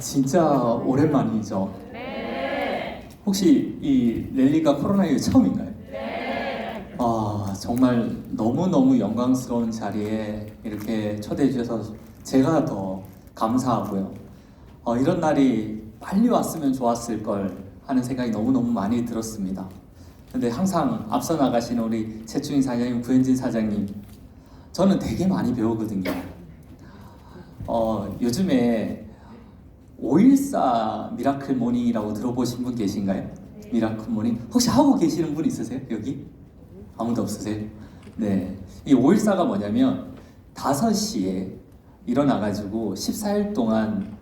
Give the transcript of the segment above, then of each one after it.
진짜 오랜만이죠. 네. 혹시 이 랠리가 코로나 이후 처음인가요? 네. 정말 너무너무 영광스러운 자리에 이렇게 초대해 주셔서 제가 더 감사하고요. 이런 날이 빨리 왔으면 좋았을 걸 하는 생각이 너무너무 많이 들었습니다. 근데 항상 앞서 나가시는 우리 최충인 사장님, 구현진 사장님, 저는 되게 많이 배우거든요. 요즘에 514 미라클 모닝이라고 들어보신 분 계신가요? 미라클 모닝 혹시 하고 계시는 분 있으세요? 여기? 아무도 없으세요? 네, 이 514가 뭐냐면 5시에 일어나가지고 14일 동안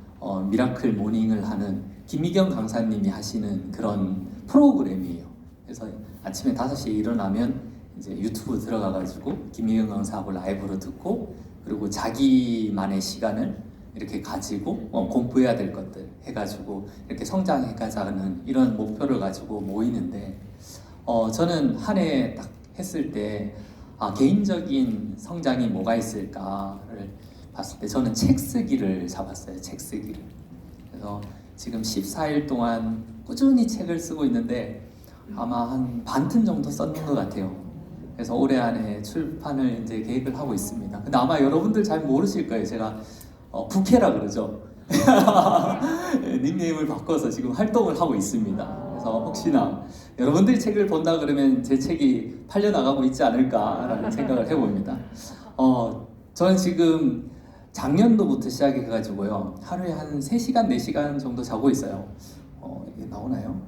미라클 모닝을 하는 김미경 강사님이 하시는 그런 프로그램이에요. 그래서 아침에 5시에 일어나면 이제 유튜브 들어가가지고 김미경 강사하고 라이브로 듣고, 그리고 자기만의 시간을 이렇게 가지고 공부해야 될 것들 해가지고 이렇게 성장해가자는 이런 목표를 가지고 모이는데, 저는 한 해 딱 했을 때 개인적인 성장이 뭐가 있을까를 봤을 때 저는 책 쓰기를 잡았어요. 책 쓰기를. 그래서 지금 14일 동안 꾸준히 책을 쓰고 있는데 아마 한 반 튼 정도 썼는 것 같아요. 그래서 올해 안에 출판을 이제 계획을 하고 있습니다. 근데 아마 여러분들 잘 모르실 거예요. 제가 부캐라 그러죠. 닉네임을 바꿔서 지금 활동을 하고 있습니다. 그래서 혹시나 여러분들이 책을 본다 그러면 제 책이 팔려나가고 있지 않을까라는 생각을 해봅니다. 저는 지금 작년도부터 시작해가지고요, 하루에 한 3시간, 4시간 정도 자고 있어요. 이게 나오나요?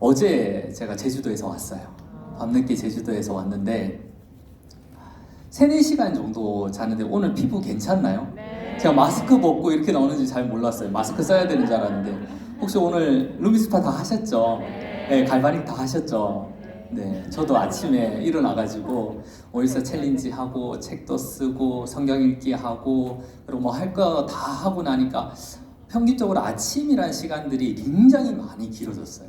어제 제가 제주도에서 왔어요. 밤늦게 제주도에서 왔는데 3, 4시간 정도 자는데 오늘 피부 괜찮나요? 네. 제가 마스크 벗고 이렇게 나오는지 잘 몰랐어요. 마스크 써야 되는 줄 알았는데. 혹시 오늘 루미스파 다 하셨죠? 네, 갈바닉 다 하셨죠? 네, 저도 아침에 일어나가지고 오일서 챌린지 하고 책도 쓰고 성경 읽기 하고 그리고 뭐 할 거 다 하고 나니까 평균적으로 아침이란 시간들이 굉장히 많이 길어졌어요.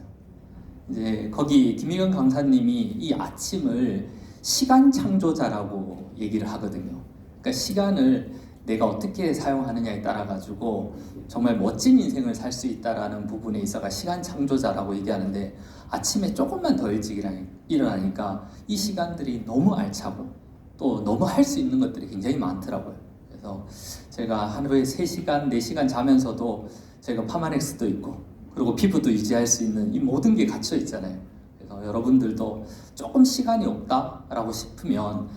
이제 거기 김희경 강사님이 이 아침을 시간 창조자라고 얘기를 하거든요. 그러니까 시간을 내가 어떻게 사용하느냐에 따라 가지고 정말 멋진 인생을 살 수 있다라는 부분에 있어가 시간 창조자라고 얘기하는데, 아침에 조금만 더 일찍 일어나니까 이 시간들이 너무 알차고 또 너무 할 수 있는 것들이 굉장히 많더라고요. 그래서 제가 하루에 3시간, 4시간 자면서도 제가 파마넥스도 있고 그리고 피부도 유지할 수 있는 이 모든 게 갖춰 있잖아요. 그래서 여러분들도 조금 시간이 없다라고 싶으면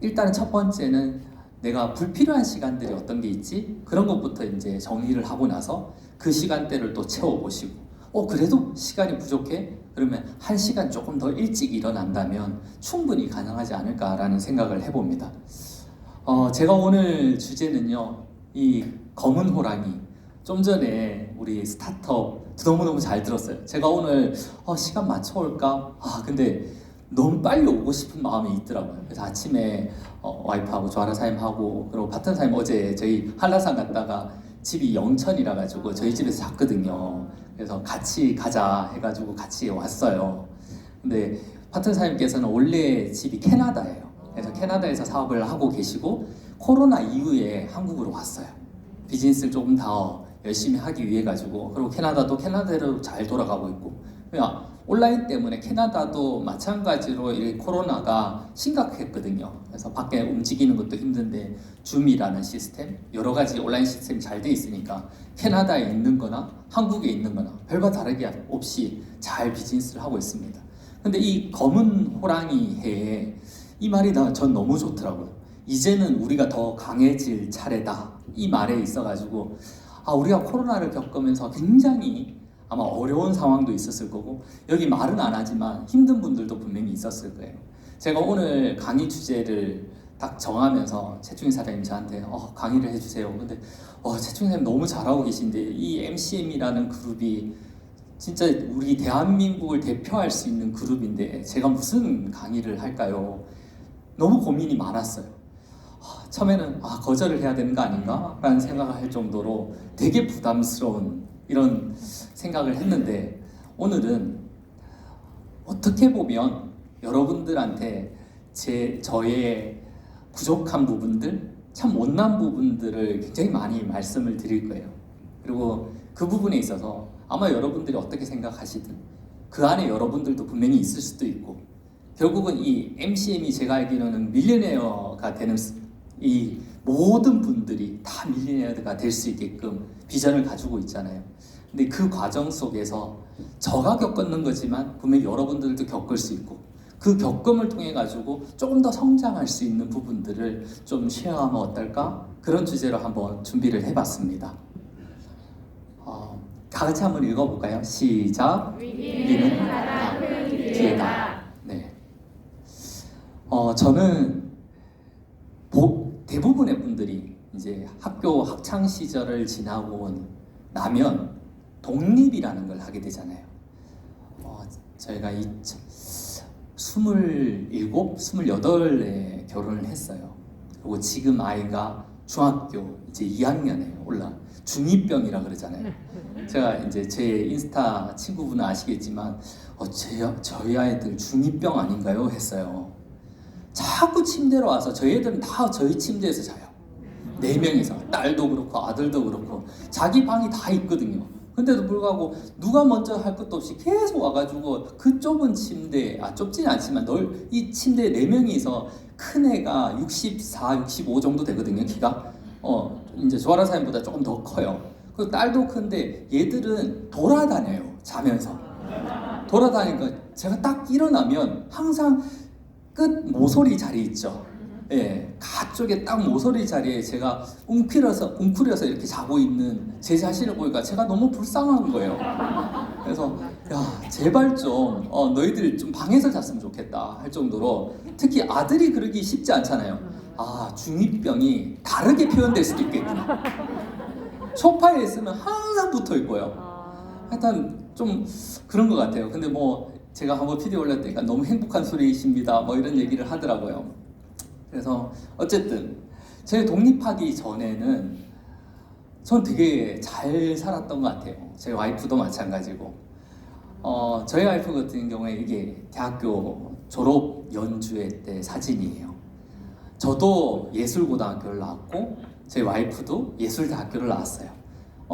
일단 첫 번째는 내가 불필요한 시간들이 어떤 게 있지? 그런 것부터 이제 정리를 하고 나서 그 시간대를 또 채워보시고, 그래도 시간이 부족해? 그러면 1시간 조금 더 일찍 일어난다면 충분히 가능하지 않을까라는 생각을 해봅니다. 제가 오늘 주제는요, 이 검은 호랑이. 좀 전에 우리 스타트업 너무너무 잘 들었어요. 제가 오늘 시간 맞춰올까? 근데 너무 빨리 오고 싶은 마음이 있더라고요. 그래서 아침에 와이프하고 조아라사임하고 그리고 파트너사임 어제 저희 한라산 갔다가 집이 영천이라 가지고 저희 집에서 잤거든요. 그래서 같이 가자 해가지고 같이 왔어요. 근데 파트너사임께서는 원래 집이 캐나다예요. 그래서 캐나다에서 사업을 하고 계시고 코로나 이후에 한국으로 왔어요. 비즈니스를 조금 더 열심히 하기 위해 가지고, 그리고 캐나다도 캐나다로 잘 돌아가고 있고, 그냥 온라인 때문에 캐나다도 마찬가지로 이 코로나가 심각했거든요. 그래서 밖에 움직이는 것도 힘든데 줌이라는 시스템, 여러 가지 온라인 시스템이 잘 돼 있으니까 캐나다에 있는 거나 한국에 있는 거나 별반 다르게 없이 잘 비즈니스를 하고 있습니다. 근데 이 검은 호랑이 해에 이 말이 전 너무 좋더라고요. 이제는 우리가 더 강해질 차례다. 이 말에 있어가지고 우리가 코로나를 겪으면서 굉장히 아마 어려운 상황도 있었을 거고, 여기 말은 안 하지만 힘든 분들도 분명히 있었을 거예요. 제가 오늘 강의 주제를 딱 정하면서 최충인 사장님 저한테 강의를 해주세요. 근데 최충인 사장님 너무 잘하고 계신데 이 MCM이라는 그룹이 진짜 우리 대한민국을 대표할 수 있는 그룹인데 제가 무슨 강의를 할까요? 너무 고민이 많았어요. 처음에는 거절을 해야 되는 거 아닌가? 라는 생각을 할 정도로 되게 부담스러운 이런 생각을 했는데, 오늘은 어떻게 보면 여러분들한테 저의 부족한 부분들, 참 못난 부분들을 굉장히 많이 말씀을 드릴 거예요. 그리고 그 부분에 있어서 아마 여러분들이 어떻게 생각하시든 그 안에 여러분들도 분명히 있을 수도 있고, 결국은 이 MCM이 제가 알기로는 밀리네어가 되는, 이 모든 분들이 다 밀리네어가 될 수 있게끔 비전을 가지고 있잖아요. 근데 그 과정 속에서 저가 겪는 거지만 분명히 여러분들도 겪을 수 있고, 그 겪음을 통해 가지고 조금 더 성장할 수 있는 부분들을 좀 쉐어하면 어떨까? 그런 주제로 한번 준비를 해봤습니다. 다 같이 한번 읽어볼까요? 시작. 위기는 가장 큰 기회다. 네. 저는 대부분의 분들이 이제 학교 학창 시절을 지나고 나면 독립이라는 걸 하게 되잖아요. 저희가 27, 28에 결혼을 했어요. 그리고 지금 아이가 중학교 이제 2학년에 올라 중2병이라 그러잖아요. 제가 이제 제 인스타 친구분은 아시겠지만 저희 아이들 중2병 아닌가요? 했어요. 자꾸 침대로 와서 저희 애들은 다 저희 침대에서 자요. 4명이서 딸도 그렇고 아들도 그렇고 자기 방이 다 있거든요. 근데도 불구하고 누가 먼저 할 것도 없이 계속 와가지고 그 좁은 침대, 좁지는 않지만 이 침대에 4명이서 큰 애가 64, 65 정도 되거든요, 키가. 이제 조아라 사람보다 조금 더 커요. 그 딸도 큰데 얘들은 돌아다녀요, 자면서. 돌아다니니까 제가 딱 일어나면 항상 끝 모서리 자리 있죠. 예, 가쪽에 딱 모서리 자리에 제가 웅크려서 이렇게 자고 있는 제 자신을 보니까 제가 너무 불쌍한 거예요. 그래서 야, 제발 좀 너희들 좀 방에서 잤으면 좋겠다 할 정도로, 특히 아들이 그러기 쉽지 않잖아요. 중2병이 다르게 표현될 수도 있겠구나. 소파에 있으면 항상 붙어 있고요. 하여튼 좀 그런 것 같아요. 근데 뭐 제가 한번 피디 올렸다니까 너무 행복한 소리이십니다 뭐 이런 얘기를 하더라고요. 그래서 어쨌든 제 독립하기 전에는 전 되게 잘 살았던 것 같아요. 제 와이프도 마찬가지고. 저희 와이프 같은 경우에 이게 대학교 졸업 연주회 때 사진이에요. 저도 예술고등학교를 나왔고 제 와이프도 예술대학교를 나왔어요.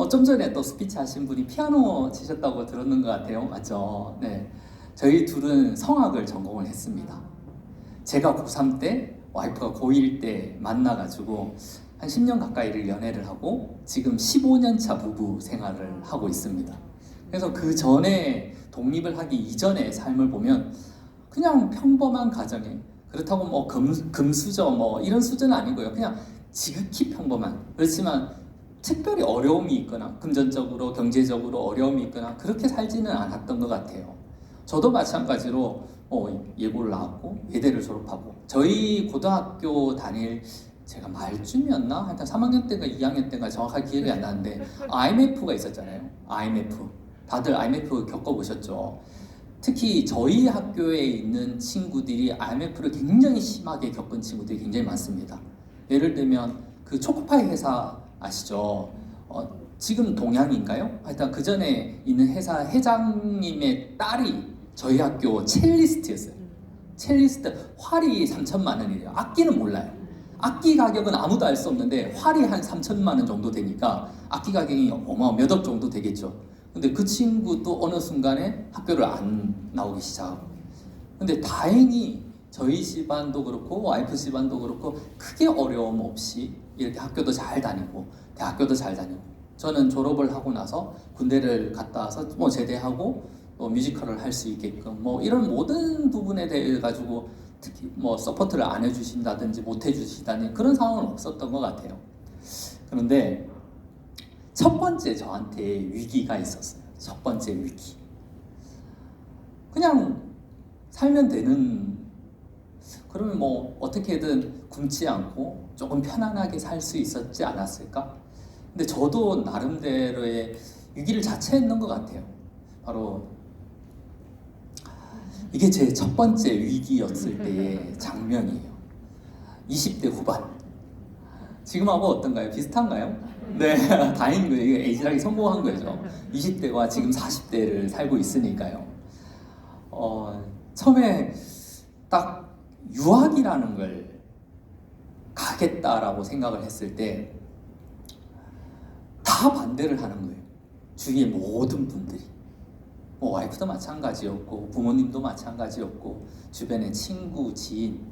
좀 전에 또 스피치 하신 분이 피아노 치셨다고 들었는 것 같아요. 맞죠? 네. 저희 둘은 성악을 전공을 했습니다. 제가 고3 때 와이프가 고1 때 만나가지고 한 10년 가까이를 연애를 하고 지금 15년 차 부부 생활을 하고 있습니다. 그래서 그 전에 독립을 하기 이전의 삶을 보면 그냥 평범한 가정에, 그렇다고 뭐 금수저 뭐 이런 수준은 아니고요. 그냥 지극히 평범한, 그렇지만 특별히 어려움이 있거나 금전적으로 경제적으로 어려움이 있거나 그렇게 살지는 않았던 것 같아요. 저도 마찬가지로 예고를 나왔고 예대를 졸업하고, 저희 고등학교 다닐 제가 말쯤이었나? 하여튼 3학년 때가 2학년 때가 정확하게 기억이 안 나는데 IMF가 있었잖아요. IMF. 다들 IMF 겪어보셨죠? 특히 저희 학교에 있는 친구들이 IMF를 굉장히 심하게 겪은 친구들이 굉장히 많습니다. 예를 들면 그 초코파이 회사 아시죠? 지금 동양인가요? 하여튼 그 전에 있는 회사 회장님의 딸이 저희 학교 첼리스트였어요. 첼리스트 활이 3천만 원이래요. 악기는 몰라요. 악기 가격은 아무도 알 수 없는데 활이 한 3천만 원 정도 되니까 악기 가격이 몇 억 정도 되겠죠. 근데 그 친구도 어느 순간에 학교를 안 나오기 시작하고, 근데 다행히 저희 집안도 그렇고 와이프 집안도 그렇고 크게 어려움 없이 이렇게 학교도 잘 다니고 대학교도 잘 다니고, 저는 졸업을 하고 나서 군대를 갔다 와서 뭐 제대하고 또 뮤지컬을 할 수 있게끔 뭐 이런 모든 부분에 대해 가지고 특히 뭐 서포트를 안 해주신다든지 못 해주시다니 그런 상황은 없었던 것 같아요. 그런데 첫 번째 저한테 위기가 있었어요. 첫 번째 위기. 그냥 살면 되는, 그러면 뭐 어떻게든 굶지 않고 조금 편안하게 살 수 있었지 않았을까? 근데 저도 나름대로의 위기를 자처했는 것 같아요. 바로 이게 제 첫 번째 위기였을 때의 장면이에요. 20대 후반. 지금하고 어떤가요? 비슷한가요? 네, 다행인 거예요. 이게 에이지락이 성공한 거죠. 20대와 지금 40대를 살고 있으니까요. 처음에 딱 유학이라는 걸 가겠다라고 생각을 했을 때 다 반대를 하는 거예요. 주위의 모든 분들이. 뭐 와이프도 마찬가지였고 부모님도 마찬가지였고 주변의 친구, 지인.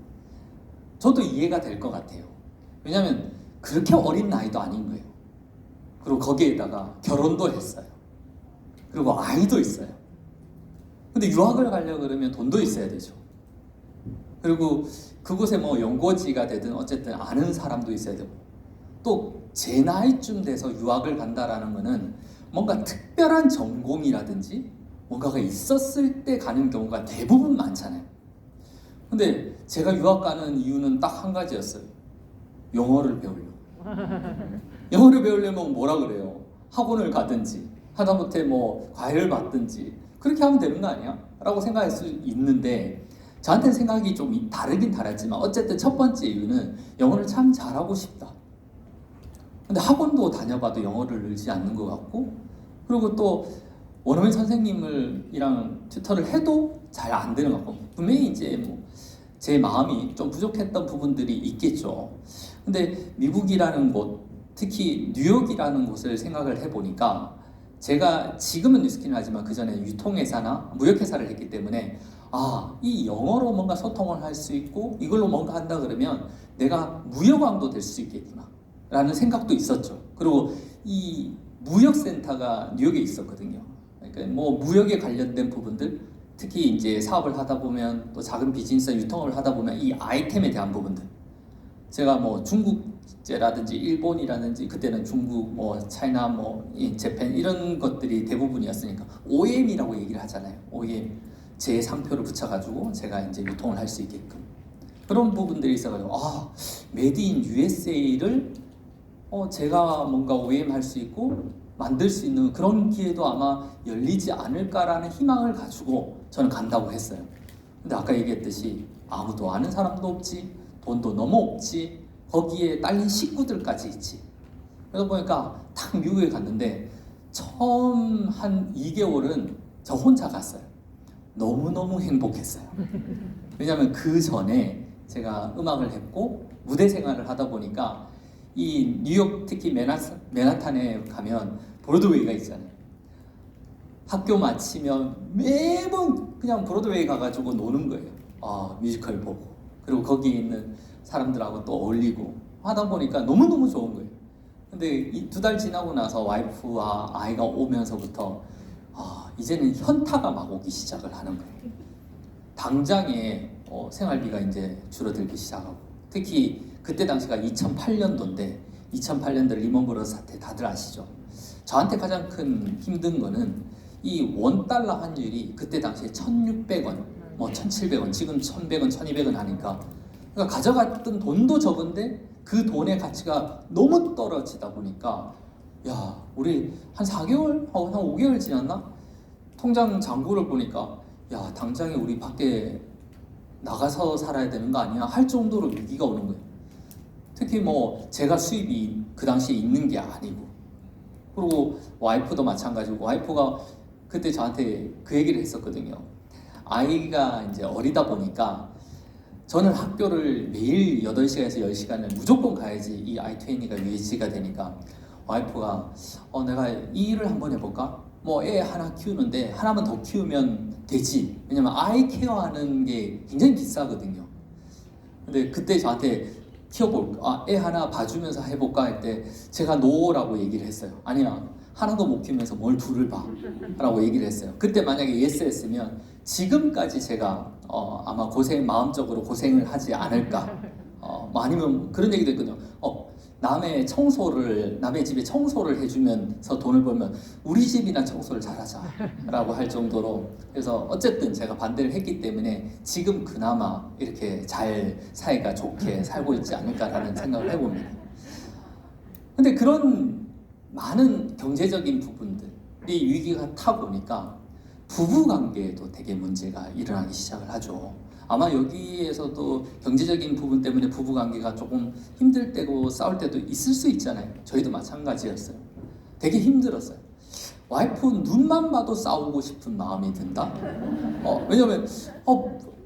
저도 이해가 될 것 같아요. 왜냐하면 그렇게 어린 나이도 아닌 거예요. 그리고 거기에다가 결혼도 했어요. 그리고 아이도 있어요. 근데 유학을 가려고 그러면 돈도 있어야 되죠. 그리고 그곳에 뭐 연고지가 되든 어쨌든 아는 사람도 있어야 되고, 또 제 나이쯤 돼서 유학을 간다라는 거는 뭔가 특별한 전공이라든지 뭔가가 있었을 때 가는 경우가 대부분 많잖아요. 근데 제가 유학 가는 이유는 딱 한 가지였어요. 영어를 배우려고. 영어를 배우려면 뭐라 그래요? 학원을 가든지 하다못해 뭐 과외를 받든지 그렇게 하면 되는 거 아니야? 라고 생각할 수 있는데, 저한테는 생각이 좀 다르긴 다르지만 어쨌든 첫 번째 이유는 영어를 참 잘하고 싶다. 근데 학원도 다녀봐도 영어를 늘지 않는 것 같고, 그리고 또 원어민 선생님이랑 튜터를 해도 잘 안 되는 것 같고, 분명히 이제 뭐 제 마음이 좀 부족했던 부분들이 있겠죠. 근데 미국이라는 곳, 특히 뉴욕이라는 곳을 생각을 해보니까, 제가 지금은 뉴스킨을 하지만 그 전에 유통회사나 무역회사를 했기 때문에 이 영어로 뭔가 소통을 할 수 있고 이걸로 뭔가 한다 그러면 내가 무역왕도 될 수 있겠구나 라는 생각도 있었죠. 그리고 이 무역센터가 뉴욕에 있었거든요. 그러니까 뭐 무역에 관련된 부분들, 특히 이제 사업을 하다 보면 또 작은 비즈니스 유통을 하다 보면 이 아이템에 대한 부분들, 제가 뭐 중국제라든지 일본이라든지 그때는 중국, 뭐 차이나, 뭐 재팬 이런 것들이 대부분이었으니까 OEM이라고 얘기를 하잖아요. OEM 제 상표를 붙여가지고 제가 이제 유통을 할 수 있게끔 그런 부분들이 있어가지고 메이드 인 USA를 제가 뭔가 OEM 할 수 있고 만들 수 있는 그런 기회도 아마 열리지 않을까라는 희망을 가지고 저는 간다고 했어요. 근데 아까 얘기했듯이 아무도 아는 사람도 없지, 돈도 너무 없지, 거기에 딸린 식구들까지 있지. 그러다 보니까 딱 미국에 갔는데 처음 한 2개월은 저 혼자 갔어요. 너무너무 행복했어요. 왜냐하면 그 전에 제가 음악을 했고 무대 생활을 하다 보니까 이 뉴욕, 특히 맨하탄에 가면 브로드웨이가 있잖아요. 학교 마치면 매번 그냥 브로드웨이 가가지고 노는 거예요. 뮤지컬 보고, 그리고 거기 있는 사람들하고 또 어울리고 하다 보니까 너무너무 좋은 거예요. 근데 이 2달 지나고 나서 와이프와 아이가 오면서부터 이제는 현타가 막 오기 시작을 하는 거예요. 당장에 생활비가 이제 줄어들기 시작하고, 특히 그때 당시가 2008년도인데 2008년도 리먼브러스 사태 다들 아시죠? 저한테 가장 큰 힘든 거는 이 원달러 환율이 그때 당시에 1,600원, 뭐 1,700원, 지금 1,100원, 1,200원 하니까, 그러니까 가져갔던 돈도 적은데 그 돈의 가치가 너무 떨어지다 보니까 우리 한 4개월, 한 5개월 지났나? 통장 잔고를 보니까 당장에 우리 밖에 나가서 살아야 되는 거 아니야? 할 정도로 위기가 오는 거예요. 특히 뭐 제가 수입이 그 당시에 있는 게 아니고, 그리고 와이프도 마찬가지고, 와이프가 그때 저한테 그 얘기를 했었거든요. 아이가 이제 어리다 보니까 저는 학교를 매일 8시간에서 10시간을 무조건 가야지 이 I-20가 유지가 되니까, 와이프가 내가 이 일을 한번 해볼까? 뭐 애 하나 키우는데 하나만 더 키우면 되지. 왜냐면 아이 케어하는 게 굉장히 비싸거든요. 근데 그때 저한테 애 하나 봐주면서 해볼까 할 때 제가 노라고 얘기를 했어요. 아니야, 하나도 못 키우면서 뭘 둘을 봐 라고 얘기를 했어요. 그때 만약에 예스 했으면 지금까지 제가 아마 마음적으로 고생을 하지 않을까. 뭐 아니면 그런 얘기도 했거든요. 남의 집에 청소를 해주면서 돈을 벌면 우리 집이나 청소를 잘하자 라고 할 정도로, 그래서 어쨌든 제가 반대를 했기 때문에 지금 그나마 이렇게 잘 사이가 좋게 살고 있지 않을까라는 생각을 해봅니다. 근데 그런 많은 경제적인 부분들이 위기가 타 보니까 부부관계에도 되게 문제가 일어나기 시작을 하죠. 아마 여기에서도 경제적인 부분 때문에 부부관계가 조금 힘들 때고 싸울 때도 있을 수 있잖아요. 저희도 마찬가지였어요. 되게 힘들었어요. 와이프 눈만 봐도 싸우고 싶은 마음이 든다. 왜냐면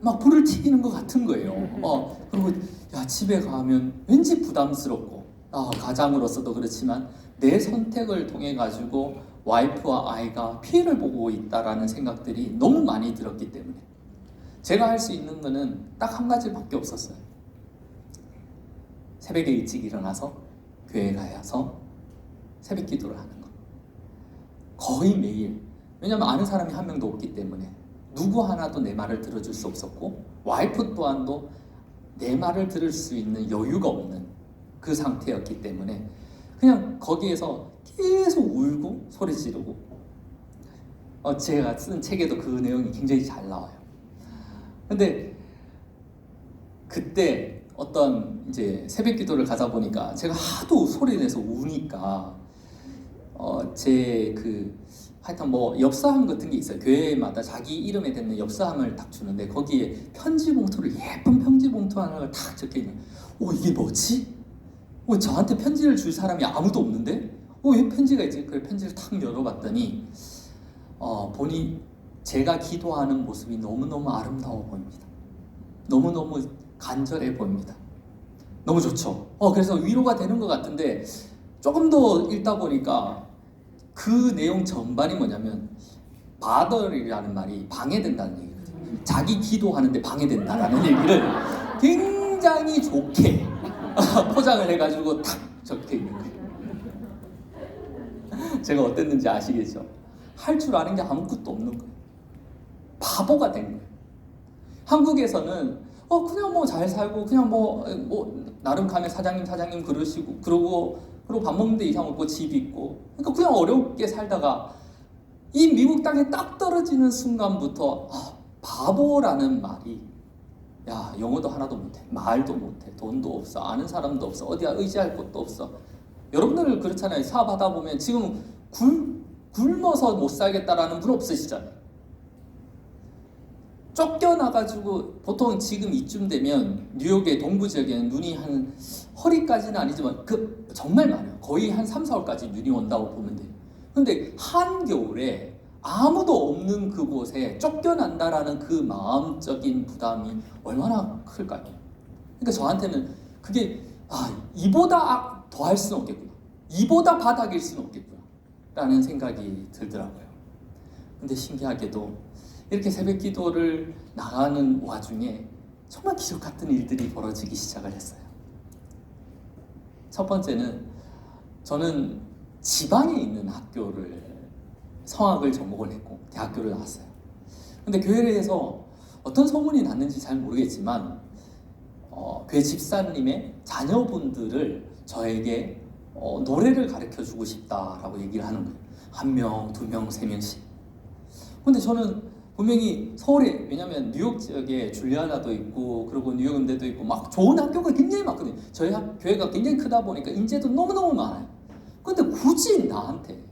막 불을 튀기는 것 같은 거예요. 그리고 야, 집에 가면 왠지 부담스럽고, 가장으로서도 그렇지만 내 선택을 통해 가지고 와이프와 아이가 피해를 보고 있다라는 생각들이 너무 많이 들었기 때문에 제가 할 수 있는 거는 딱 한 가지밖에 없었어요. 새벽에 일찍 일어나서 교회에 가서 새벽 기도를 하는 거. 거의 매일. 왜냐하면 아는 사람이 한 명도 없기 때문에 누구 하나도 내 말을 들어줄 수 없었고, 와이프 또한도 내 말을 들을 수 있는 여유가 없는 그 상태였기 때문에 그냥 거기에서 계속 울고 소리 지르고, 제가 쓴 책에도 그 내용이 굉장히 잘 나와요. 근데 그때 어떤 이제 새벽 기도를 가다 보니까 제가 하도 소리 내서 우니까 하여튼 뭐 엽서함 같은 게 있어요. 교회마다 자기 이름에 되는 엽서함을 딱 주는데 거기에 편지 봉투를, 예쁜 편지 봉투 하나가 탁 적혀 있는. 이게 뭐지? 저한테 편지를 줄 사람이 아무도 없는데? 왜 편지가 있지? 그 편지를 탁 열어봤더니 보니 제가 기도하는 모습이 너무너무 아름다워 보입니다. 너무너무 간절해 보입니다. 너무 좋죠. 그래서 위로가 되는 것 같은데 조금 더 읽다 보니까 그 내용 전반이 뭐냐면 바더이라는 말이 방해된다는 얘기거든요. 자기 기도하는데 방해된다라는 얘기를 굉장히 좋게 포장을 해가지고 탁 적혀 있는 거예요. 제가 어땠는지 아시겠죠? 할 줄 아는 게 아무것도 없는 거예요. 바보가 된 거예요. 한국에서는 그냥 뭐 잘 살고 그냥 뭐 나름 가면 사장님 그러시고 그리고 밥 먹는데 이상 없고 집 있고, 그러니까 그냥 어렵게 살다가 이 미국 땅에 딱 떨어지는 순간부터 바보라는 말이, 야, 영어도 하나도 못해, 말도 못해, 돈도 없어, 아는 사람도 없어, 어디야 의지할 곳도 없어. 여러분들 그렇잖아요. 사업하다 보면 지금 굶어서 못 살겠다라는 분 없으시잖아요. 쫓겨나가지고 보통 지금 이쯤 되면 뉴욕의 동부 지역에는 눈이 한 허리까지는 아니지만 정말 많아요. 거의 한 3, 4월까지 눈이 온다고 보면 돼요. 근데 한겨울에 아무도 없는 그곳에 쫓겨난다라는 그 마음적인 부담이 얼마나 클까요? 그러니까 저한테는 그게 이보다 더 할 수는 없겠구나, 이보다 바닥일 수는 없겠구나 라는 생각이 들더라고요. 근데 신기하게도 이렇게 새벽 기도를 나가는 와중에 정말 기적 같은 일들이 벌어지기 시작을 했어요. 첫 번째는 저는 지방에 있는 학교를 성악을 전공을 했고 대학교를 나왔어요. 근데 교회에서 어떤 소문이 났는지 잘 모르겠지만 교회 집사님의 자녀분들을 저에게 노래를 가르쳐주고 싶다라고 얘기를 하는 거예요. 1명, 2명, 3명씩. 근데 저는 분명히 서울에, 왜냐면 뉴욕 지역에 줄리아나도 있고 그리고 뉴욕 음대도 있고 막 좋은 학교가 굉장히 많거든요. 저희 교회가 굉장히 크다 보니까 인재도 너무너무 많아요. 근데 굳이 나한테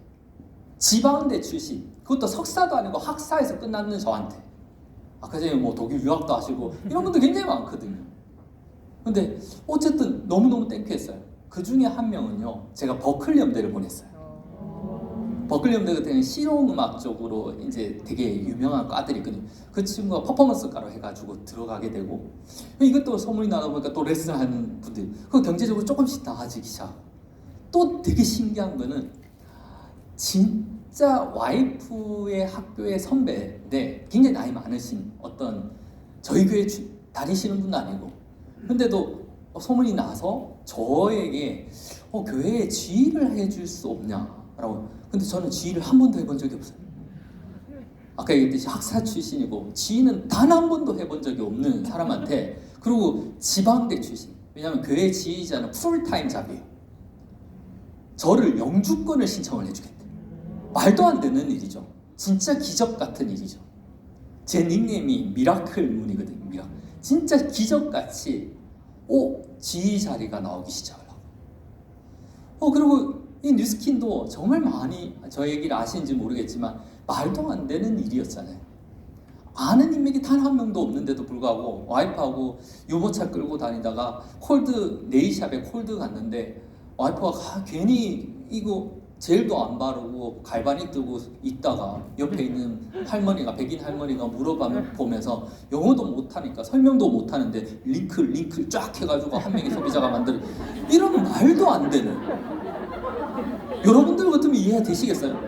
지방대 출신, 그것도 석사도 아니고 학사에서 끝났는 저한테, 아까 전에 뭐 독일 유학도 하시고 이런 분들 굉장히 많거든요. 근데 어쨌든 너무너무 땡큐했어요. 그 중에 한 명은요, 제가 버클리 음대를 보냈어요. 버클리 음대 같은 경우는 실용음악 쪽으로 이제 되게 유명한 과들이 있거든요. 그 친구가 퍼포먼스과로 해가지고 들어가게 되고, 이것도 소문이 나다 보니까 또 레슨하는 분들, 그 경제적으로 조금씩 나아지기 시작. 또 되게 신기한 거는 진짜 와이프의 학교의 선배인데 굉장히 나이 많으신 어떤 저희 교회 다니시는 분도 아니고, 근데도 소문이 나서 저에게 교회에 지휘를 해줄 수 없냐라고. 근데 저는 지휘를 한 번도 해본 적이 없어요. 아까 얘기했듯이 학사 출신이고 지휘는 단 한 번도 해본 적이 없는 사람한테, 그리고 지방대 출신, 왜냐하면 교회 지휘자는 풀타임 잡이에요. 저를 영주권을 신청을 해주겠대. 말도 안 되는 일이죠. 진짜 기적 같은 일이죠. 제 닉네임이 미라클 문이거든요. 미라클. 진짜 기적같이 지휘 자리가 나오기 시작을 하고, 그리고 이 뉴스킨도 정말 많이 저 얘기를 아시는지 모르겠지만 말도 안 되는 일이었잖아요. 아는 인맥이 단 한 명도 없는데도 불구하고 와이프하고 유모차 끌고 다니다가 네일샵에 콜드 갔는데 와이프가 괜히 이거 젤도 안 바르고 갈바닉 들고 있다가 옆에 있는 할머니가 백인 할머니가 물어보면서 영어도 못하니까 설명도 못하는데 링크 쫙 해가지고 한 명의 소비자가 만드는 이런 말도 안 되는 여러분들 같으면 이해되시겠어요?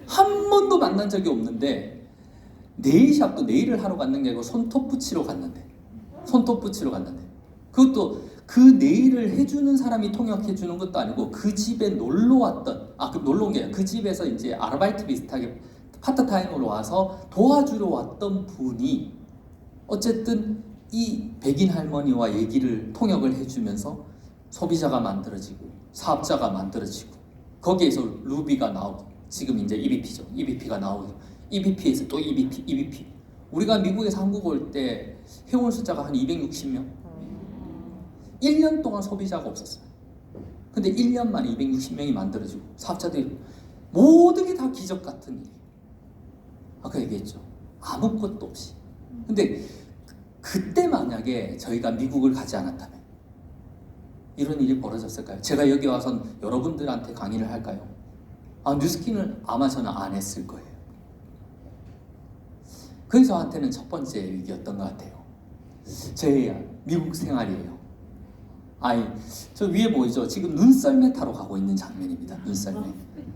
한 번도 만난 적이 없는데 네일샵도 네일을 하러 갔는 게 아니고 손톱 붙이러 갔는데 그것도 그 네일을 해주는 사람이 통역해주는 것도 아니고 그 집에 놀러 왔던 놀러 온 게 아니라 그 집에서 이제 아르바이트 비슷하게 파트타임으로 와서 도와주러 왔던 분이 어쨌든 이 백인 할머니와 얘기를 통역을 해주면서 소비자가 만들어지고 사업자가 만들어지고 거기에서 루비가 나오고 지금 이제 EBP죠. EBP가 나오고 EBP에서 또 EBP. 우리가 미국에서 한국 올 때 회원 숫자가 한 260명. 1년 동안 소비자가 없었어요. 근데 1년 만에 260명이 만들어지고 사업자들이 모든 게 다 기적 같은 일이에요. 아까 얘기했죠. 아무것도 없이. 근데 그때 만약에 저희가 미국을 가지 않았다면 이런 일이 벌어졌을까요? 제가 여기 와서 여러분들한테 강의를 할까요? 뉴스킨을 아마 저는 안 했을 거예요. 그게 저한테는 첫 번째 위기였던 것 같아요. 제 미국 생활이에요. 저 위에 보이죠? 지금 눈썰매 타러 가고 있는 장면입니다. 눈썰매.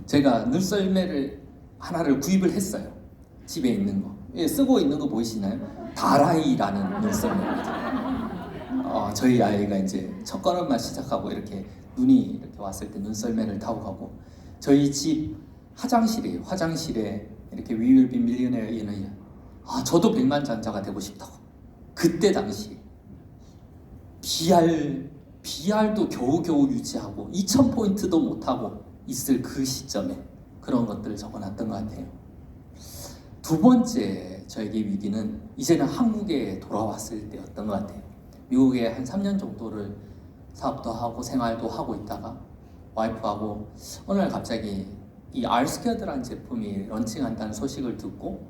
제가 눈썰매를 하나를 구입을 했어요. 집에 있는 거. 쓰고 있는 거 보이시나요? 다라이라는 눈썰매입니다. 저희 아이가 이제 첫 걸음만 시작하고 이렇게 눈이 이렇게 왔을 때 눈썰매를 타고 가고 저희 집 화장실이에요. 화장실에 이렇게 We will be millionaire in a year. 저도 백만장자가 되고 싶다고. 그때 당시 BR도 겨우겨우 유지하고 2000포인트도 못하고 있을 그 시점에 그런 것들을 적어놨던 것 같아요. 두 번째 저에게 위기는 이제는 한국에 돌아왔을 때였던 것 같아요. 미국에 한 3년 정도를 사업도 하고 생활도 하고 있다가 와이프하고 어느 날 갑자기 이 R스퀘어드라는 제품이 런칭한다는 소식을 듣고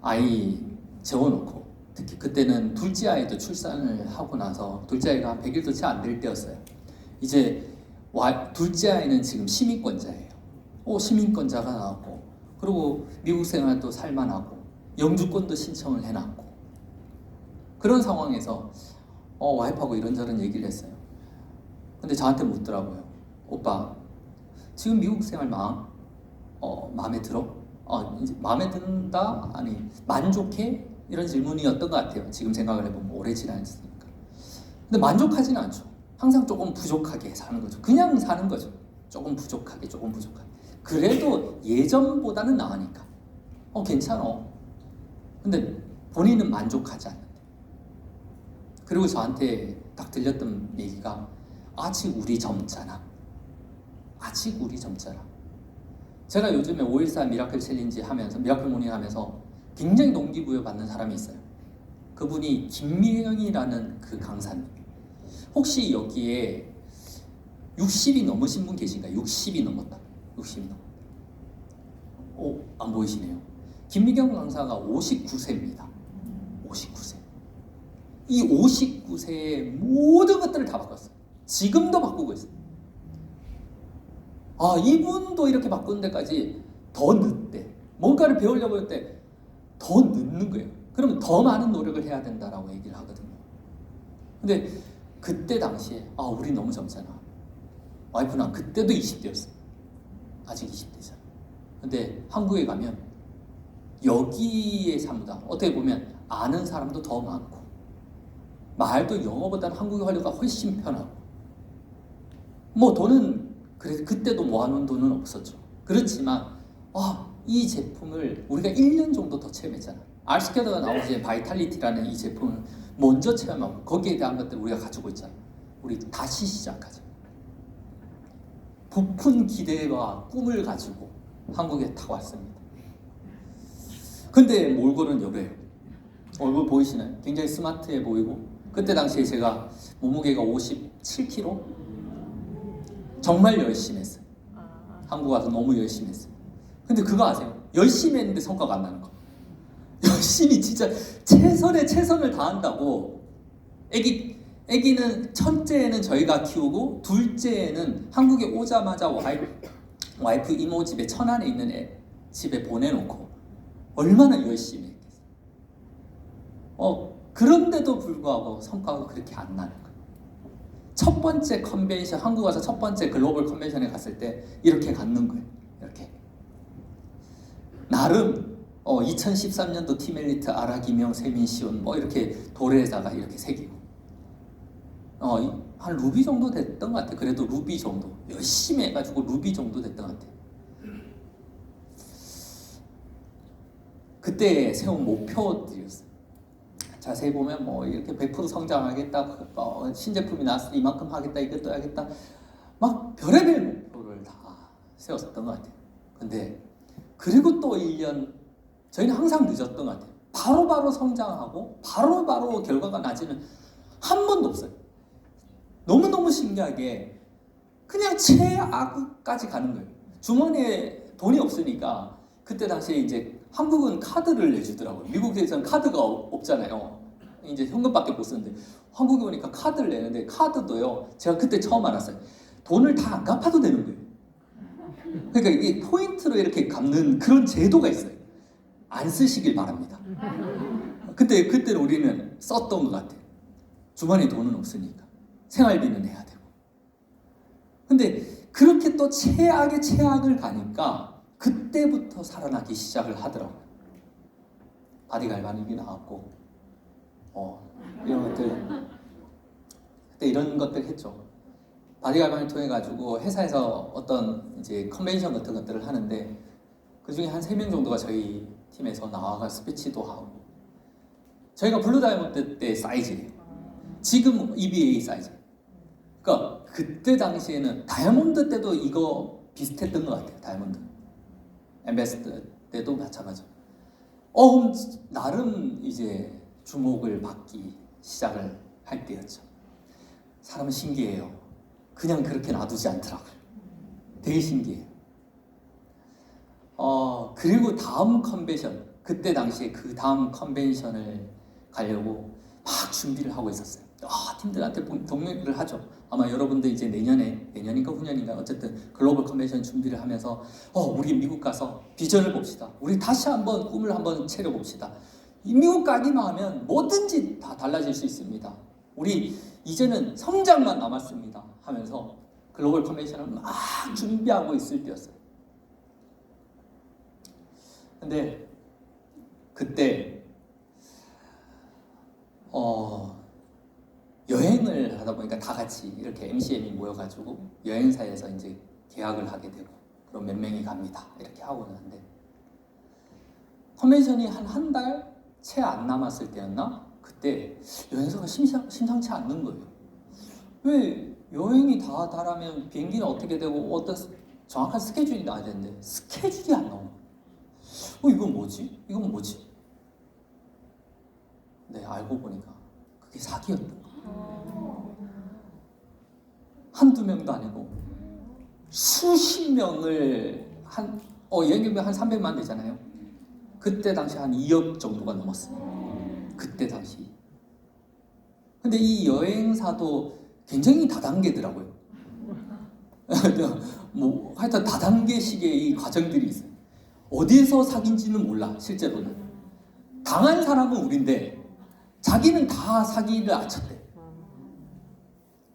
아이 재워놓고 특히 그때는 둘째 아이도 출산을 하고 나서 둘째 아이가 한 100일도 채 안 될 때였어요. 이제 둘째 아이는 지금 시민권자예요. 시민권자가 나왔고 그리고 미국 생활도 살만하고 영주권도 신청을 해놨고 그런 상황에서 와이프하고 이런저런 얘기를 했어요. 근데 저한테 묻더라고요. 오빠 지금 미국 생활 마음에 들어? 이제 마음에 든다? 아니 만족해? 이런 질문이었던 것 같아요. 지금 생각을 해보면 오래 지났으니까. 근데 만족하지는 않죠. 항상 조금 부족하게 사는 거죠. 그냥 사는 거죠. 조금 부족하게. 그래도 예전보다는 나으니까. 괜찮아. 근데 본인은 만족하지 않는데. 그리고 저한테 딱 들렸던 얘기가 아직 우리 젊잖아. 제가 요즘에 5.14 미라클 챌린지 하면서 미라클 모닝 하면서 굉장히 동기부여 받는 사람이 있어요. 그분이 김미영이라는 그 강사님. 혹시 여기에 60이 넘으신 분 계신가요? 60이 넘었다. 안 보이시네요. 김미경 강사가 59세입니다. 59세. 이 59세의 모든 것들을 다 바꿨어요. 지금도 바꾸고 있어요. 이분도 이렇게 바꾸는 데까지 더 늦대. 뭔가를 배우려고 할 때 더 늦는 거예요. 그러면 더 많은 노력을 해야 된다라고 얘기를 하거든요. 근데 그때 당시에 우리 너무 젊잖아. 와이프는 그때도 20대였어요. 아직 20대잖아. 근데 한국에 가면 여기에 사무다. 어떻게 보면 아는 사람도 더 많고 말도 영어보다는 한국어 하려가 훨씬 편하고 돈은 그때도 모아놓은 돈은 없었죠. 그렇지만 이 제품을 우리가 1년 정도 더 체험했잖아. R스퀘어드가 나오기 전에 바이탈리티라는 이 제품을 먼저 체험하고 거기에 대한 것들 우리가 가지고 있잖아. 우리 다시 시작하자. 부푼 기대와 꿈을 가지고 한국에 딱 왔습니다. 근데 몰골은 여래요. 얼굴 보이시나요? 굉장히 스마트해 보이고 그때 당시에 제가 몸무게가 57kg? 정말 열심히 했어요. 한국 와서 너무 열심히 했어요. 근데 그거 아세요? 열심히 했는데 성과가 안 나는 거. 열심히 진짜 최선을 다한다고. 애기는 첫째는 저희가 키우고 둘째는 한국에 오자마자 와이프 이모 집에 천안에 있는 집에 보내놓고 얼마나 열심히 했겠어요. 그런데도 불구하고 성과가 그렇게 안 나는 거예요. 첫 번째 컨벤션, 한국 와서 첫 번째 글로벌 컨벤션에 갔을 때 이렇게 갖는 거예요. 이렇게 나름 2013년도 티멜리트 아라기명 세민시온 뭐 이렇게 돌에다가 이렇게 새기고 한 루비 정도 됐던 것 같아요. 그래도 루비 정도 열심히 해가지고 루비 정도 됐던 것 같아요. 그때 세운 목표들이었어요. 자세히 보면 뭐 이렇게 100% 성장하겠다, 신제품이 나왔을 때 이만큼 하겠다, 이것도 하겠다, 막 별의별 목표를 다 세웠었던 것 같아요. 근데 그리고 또 1년, 저희는 항상 늦었던 것 같아요. 바로바로 성장하고 바로바로 결과가 나지는 한 번도 없어요. 너무너무 신기하게 그냥 최악까지 가는 거예요. 주머니에 돈이 없으니까 그때 당시에 이제 한국은 카드를 내주더라고요. 미국에서는 카드가 없잖아요. 이제 현금밖에 못 쓰는데 한국에 오니까 카드를 내는데 카드도요. 제가 그때 처음 알았어요. 돈을 다 안 갚아도 되는 거예요. 그러니까 이게 포인트로 이렇게 갚는 그런 제도가 있어요. 안 쓰시길 바랍니다. 그때는 우리는 썼던 것 같아요. 주머니에 돈은 없으니까 생활비는 내야 되고. 근데 그렇게 또 최악의 최악을 가니까 그때부터 살아나기 시작을 하더라고요. 바디 갈바닉이 나왔고, 이런 것들, 그때 이런 것들 했죠. 바디 갈바닉 통해 가지고 회사에서 어떤 이제 컨벤션 같은 것들을 하는데 그 중에 한 3명 정도가 저희 팀에서 나와가 스피치도 하고, 저희가 블루 다이아몬드 때 사이즈예요. 지금 EBA 사이즈. 그러니까 그때 당시에는 다이아몬드 때도 이거 비슷했던 것 같아요. 다이아몬드. 엠베스터 때도 마찬가지죠. 나름 이제 주목을 받기 시작을 할 때였죠. 사람은 신기해요. 그냥 그렇게 놔두지 않더라고요. 되게 신기해요. 그리고 다음 컨벤션, 그때 당시에 그 다음 컨벤션을 가려고 막 준비를 하고 있었어요. 팀들한테 독려를 하죠. 아마 여러분들 이제 내년인가 후년인가 어쨌든 글로벌 컨벤션 준비를 하면서 우리 미국 가서 비전을 봅시다. 우리 다시 한번 꿈을 한번 채려봅시다. 미국 가기만 하면 뭐든지 다 달라질 수 있습니다. 우리 이제는 성장만 남았습니다. 하면서 글로벌 컨벤션을 막 준비하고 있을 때였어요. 근데 그때 여행을 하다 보니까 다 같이 이렇게 MCM이 모여가지고 여행사에서 이제 계약을 하게 되고 그럼 몇 명이 갑니다. 이렇게 하고는 하는데 컨벤션이 한 달 채 안 남았을 때였나? 그때 여행사가 심상치 않는 거예요. 왜 여행이 다 달하면 비행기는 어떻게 되고 어떤 정확한 스케줄이 나야 되는데 스케줄이 안 나오는 거예요. 이건 뭐지? 이건 뭐지? 네, 알고 보니까 그게 사기였던 거예요. 한두 명도 아니고 수십 명을 여행객이 한 300만 되잖아요. 그때 당시 한 2억 정도가 넘었어요. 그때 당시. 근데 이 여행사도 굉장히 다단계더라고요. 뭐 하여튼 다단계식의 이 과정들이 있어요. 어디에서 사귄지는 몰라, 실제로는. 당한 사람은 우린데 자기는 다 사기를 아쳤대.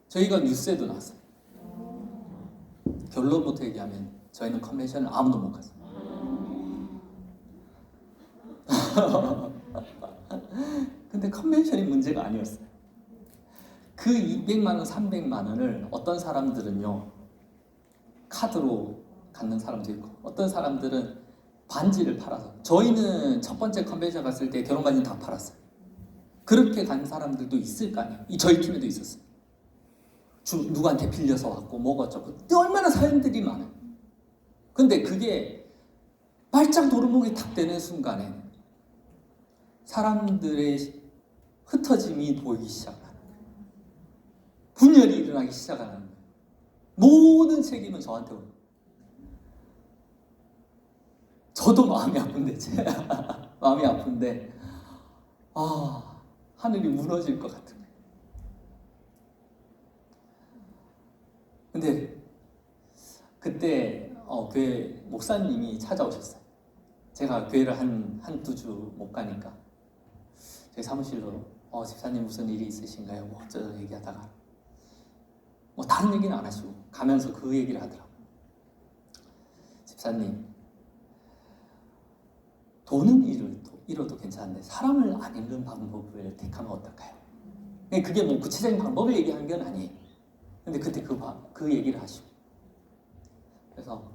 저희가 뉴스에도 나왔어요. 결론부터 얘기하면 저희는 컨벤션을 아무도 못 갔어요. 근데 컨벤션이 문제가 아니었어요. 그 200만 원, 300만 원을 어떤 사람들은요 카드로 갖는 사람도 있고 어떤 사람들은 반지를 팔아서, 저희는 첫 번째 컨벤션 갔을 때 결혼 반지 다 팔았어요. 그렇게 간 사람들도 있을 거 아니에요. 저희 팀에도 있었어요. 누구한테 빌려서 왔고 뭐가 어쩌고 얼마나 사연들이 많아요. 근데 그게 발작 도루묵이 탁 되는 순간에 사람들의 흩어짐이 보이기 시작하는 거예요. 분열이 일어나기 시작하는 거예요. 모든 책임은 저한테 오는 거예요. 저도 마음이 아픈데 마음이 아픈데 하늘이 무너질 것 같은 거예요. 근데 그때 교회 목사님이 찾아오셨어요. 제가 교회를 한두 주 못 가니까 제 사무실로 집사님 무슨 일이 있으신가요? 뭐 어쩌고 얘기하다가 뭐 다른 얘기는 안 하시고 가면서 그 얘기를 하더라고요. 집사님, 돈은 잃어도 괜찮은데 사람을 안 잃는 방법을 택하면 어떨까요? 그게 뭐 구체적인 방법을 얘기하는 건 아니에요. 근데 그때 그 얘기를 하시고 그래서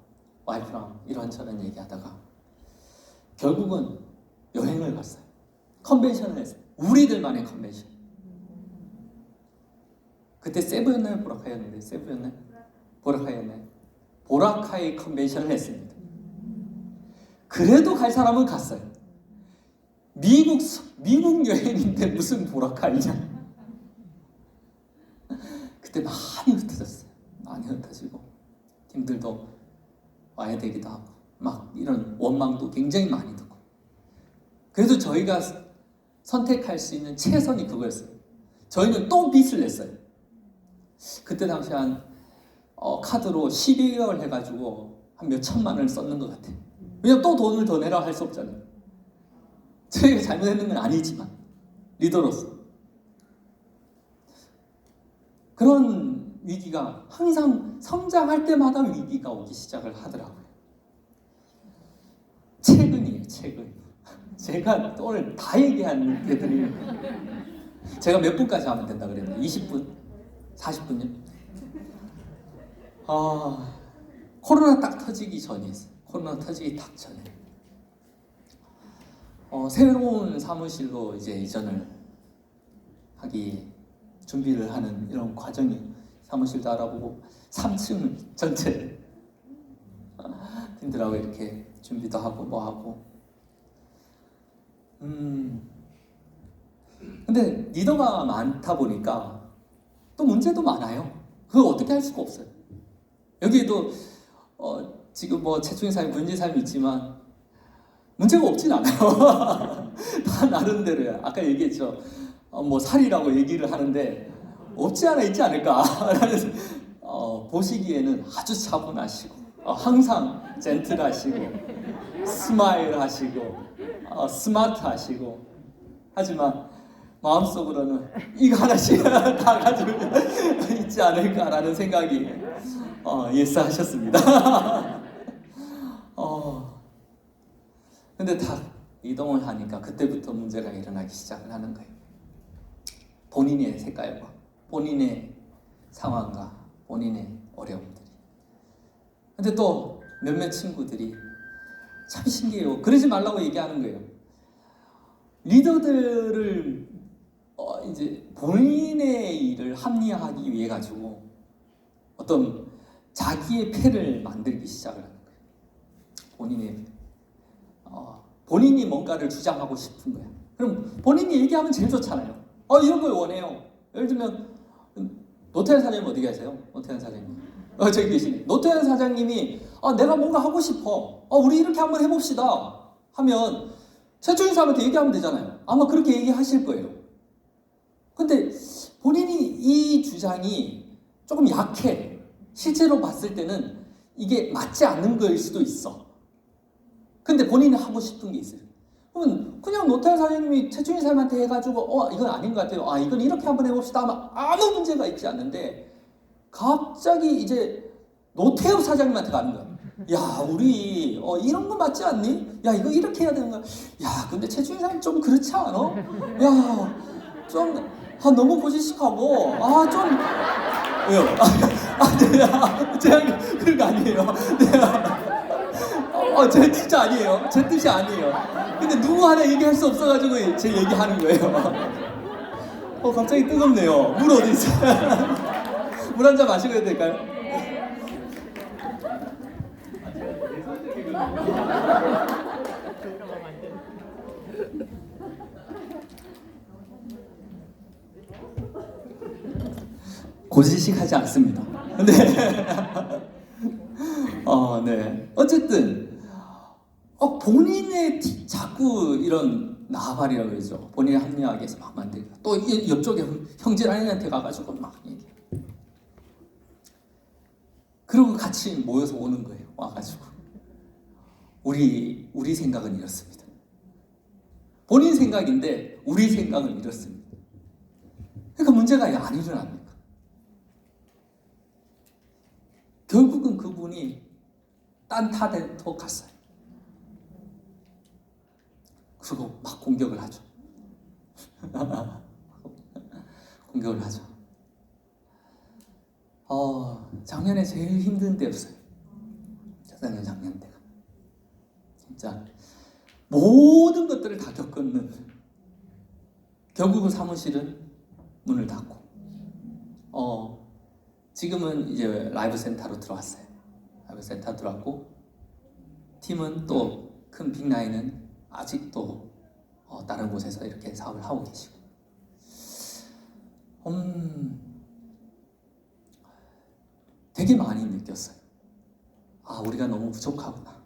와이프랑 이런저런 얘기하다가 결국은 여행을 갔어요. 컨벤션을 했어요. 우리들만의 컨벤션. 그때 세부였나요? 보라카이였는데 세부였나요? 보라카이였나요? 보라카이 컨벤션을 했습니다. 그래도 갈 사람은 갔어요. 미국 여행인데 무슨 보라카이냐? 그때 많이 흩어졌어요. 많이 흩어지고 팀들도 와야 되기도 하고 막 이런 원망도 굉장히 많이 듣고 그래도 저희가 선택할 수 있는 최선이 그거였어요. 저희는 또 빚을 냈어요. 그때 당시 카드로 12개월 해가지고 한 몇 천만 원을 썼는 것 같아요. 왜냐면 또 돈을 더 내라 할 수 없잖아요. 저희가 잘못했는 건 아니지만 리더로서 그런 위기가 항상 성장할 때마다 위기가 오기 시작을 하더라고요. 최근이에요. 제가 오늘 다 얘기한 애들이 제가 몇 분까지 하면 된다 그랬나요? 20분? 40분요? 코로나 딱 터지기 전이었어요. 코로나 터지기 딱 전에 새로운 사무실로 이제 이전을 하기 준비를 하는 이런 과정이 사무실도 알아보고 3층 전체 팀들하고 이렇게 준비도 하고 뭐 하고 근데 리더가 많다 보니까 또 문제도 많아요. 그거 어떻게 할 수가 없어요. 여기에도 지금 뭐 최충희 사님, 문진 사님 있지만 문제가 없진 않아요. 다 나름대로야. 아까 얘기했죠. 뭐 살이라고 얘기를 하는데 없지 않아 있지 않을까 라는 보시기에는 아주 차분하시고 항상 젠틀하시고 스마일 하시고 스마트 하시고 하지만 마음속으로는 이거 하나씩 다 가지고 있지 않을까라는 생각이 예스하셨습니다. 근데 다 이동을 하니까 그때부터 문제가 일어나기 시작을 하는 거예요. 본인의 색깔과 본인의 상황과 본인의 어려움들이. 근데 또 몇몇 친구들이 참 신기해요. 그러지 말라고 얘기하는 거예요. 리더들을 이제 본인의 일을 합리화하기 위해 가지고 어떤 자기의 패를 만들기 시작을 하는 거예요. 본인이 뭔가를 주장하고 싶은 거야. 그럼 본인이 얘기하면 제일 좋잖아요. 이런 걸 원해요. 예를 들면 노태현 사장님 어디 계세요? 노태현 사장님. 저기 계시네. 노태현 사장님이 내가 뭔가 하고 싶어. 우리 이렇게 한번 해봅시다. 하면 최충희 사람한테 얘기하면 되잖아요. 아마 그렇게 얘기하실 거예요. 근데 본인이 이 주장이 조금 약해. 실제로 봤을 때는 이게 맞지 않는 거일 수도 있어. 근데 본인이 하고 싶은 게 있어요. 그러면 그냥 노태현 사장님이 최충희 사람한테 해가지고 이건 아닌 것 같아요. 이건 이렇게 한번 해봅시다 하면 아무 문제가 있지 않는데 갑자기 이제 노태우 사장님한테 가는 거야. 야, 우리 이런 거 맞지 않니? 야, 이거 이렇게 해야 되는 거야. 야, 근데 최충희 사장님 좀 그렇지 않아? 야, 좀 너무 고지식하고 좀 왜요? 제가 그런 거 아니에요. 제 진짜 아니에요. 제 뜻이 아니에요. 근데 누구 하나 얘기할 수 없어가지고 제 얘기하는 거예요. 갑자기 뜨겁네요. 물 어디 있어요? 물 한 잔 마시고 해도 될까요? 고지식하지 않습니다. 네. 어쨌든 본인의 자꾸 이런 나발이라고 그러죠. 본인의 합리화하기 위해서 막 만들고 또 옆쪽에 형제라인한테 가가지고 막 얘기해. 그리고 같이 모여서 오는 거예요. 와가지고 우리 생각은 이렇습니다. 본인 생각인데 우리 생각은 이렇습니다. 그러니까 문제가 안 일어납니까? 결국은 그분이 딴 타대로 갔어요. 그리고 막 공격을 하죠. 공격을 하죠. 작년에 제일 힘든 때였어요. 작년 때가. 진짜 모든 것들을 다 겪었는, 결국은 사무실은 문을 닫고, 지금은 이제 라이브 센터로 들어왔어요. 라이브 센터 들어왔고, 팀은 또 큰 빅라인은 아직도 다른 곳에서 이렇게 사업을 하고 계시고, 되게 많이 느꼈어요. 우리가 너무 부족하구나.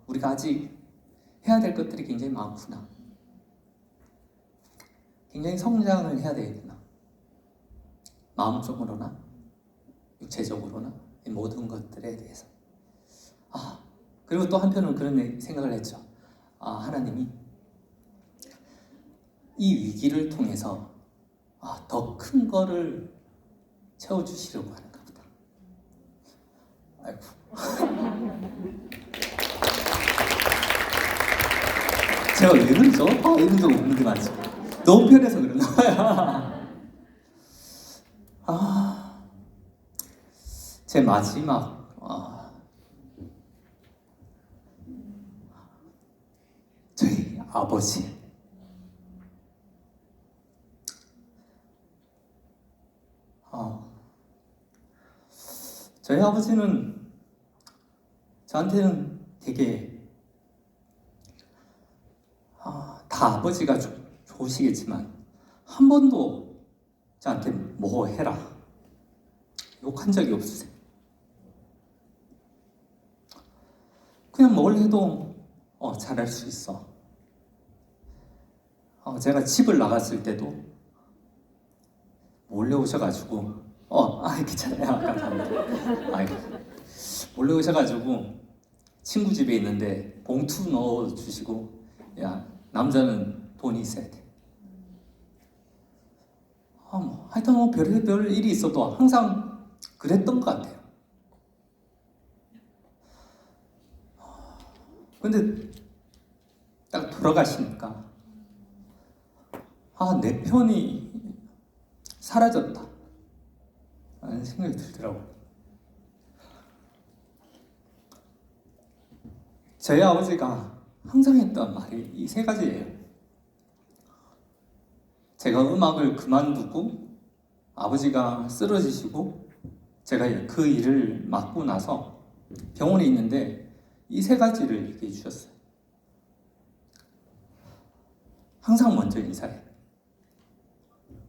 우리가 아직 해야 될 것들이 굉장히 많구나. 굉장히 성장을 해야 되겠구나. 마음적으로나 육체적으로나 이 모든 것들에 대해서. 그리고 또 한편으로 그런 생각을 했죠. 하나님이 이 위기를 통해서 더 큰 거를 채워주시려고 하는가 보다. 아이고. 제가 왜 그러죠? 이런 적 없는데 맞죠? 너무 편해서 그러나 봐요. 제 마지막 저희 아버지. 저희 아버지는 저한테는 되게 다 아버지가 좋으시겠지만 한 번도 저한테 뭐 해라 욕한 적이 없으세요. 그냥 뭘 해도 잘할 수 있어. 제가 집을 나갔을 때도 몰래 오셔가지고 괜찮아요. 감사합니다. 몰래 오셔가지고 친구 집에 있는데 봉투 넣어주시고, 야, 남자는 돈이 있어야 돼. 하여튼 별의별 일이 있어도 항상 그랬던 것 같아요. 근데 딱 돌아가시니까 내 편이 사라졌다 라는 생각이 들더라고요. 저희 아버지가 항상 했던 말이 이 세 가지예요. 제가 음악을 그만두고 아버지가 쓰러지시고 제가 그 일을 맡고 나서 병원에 있는데 이 세 가지를 얘기해 주셨어요. 항상 먼저 인사해.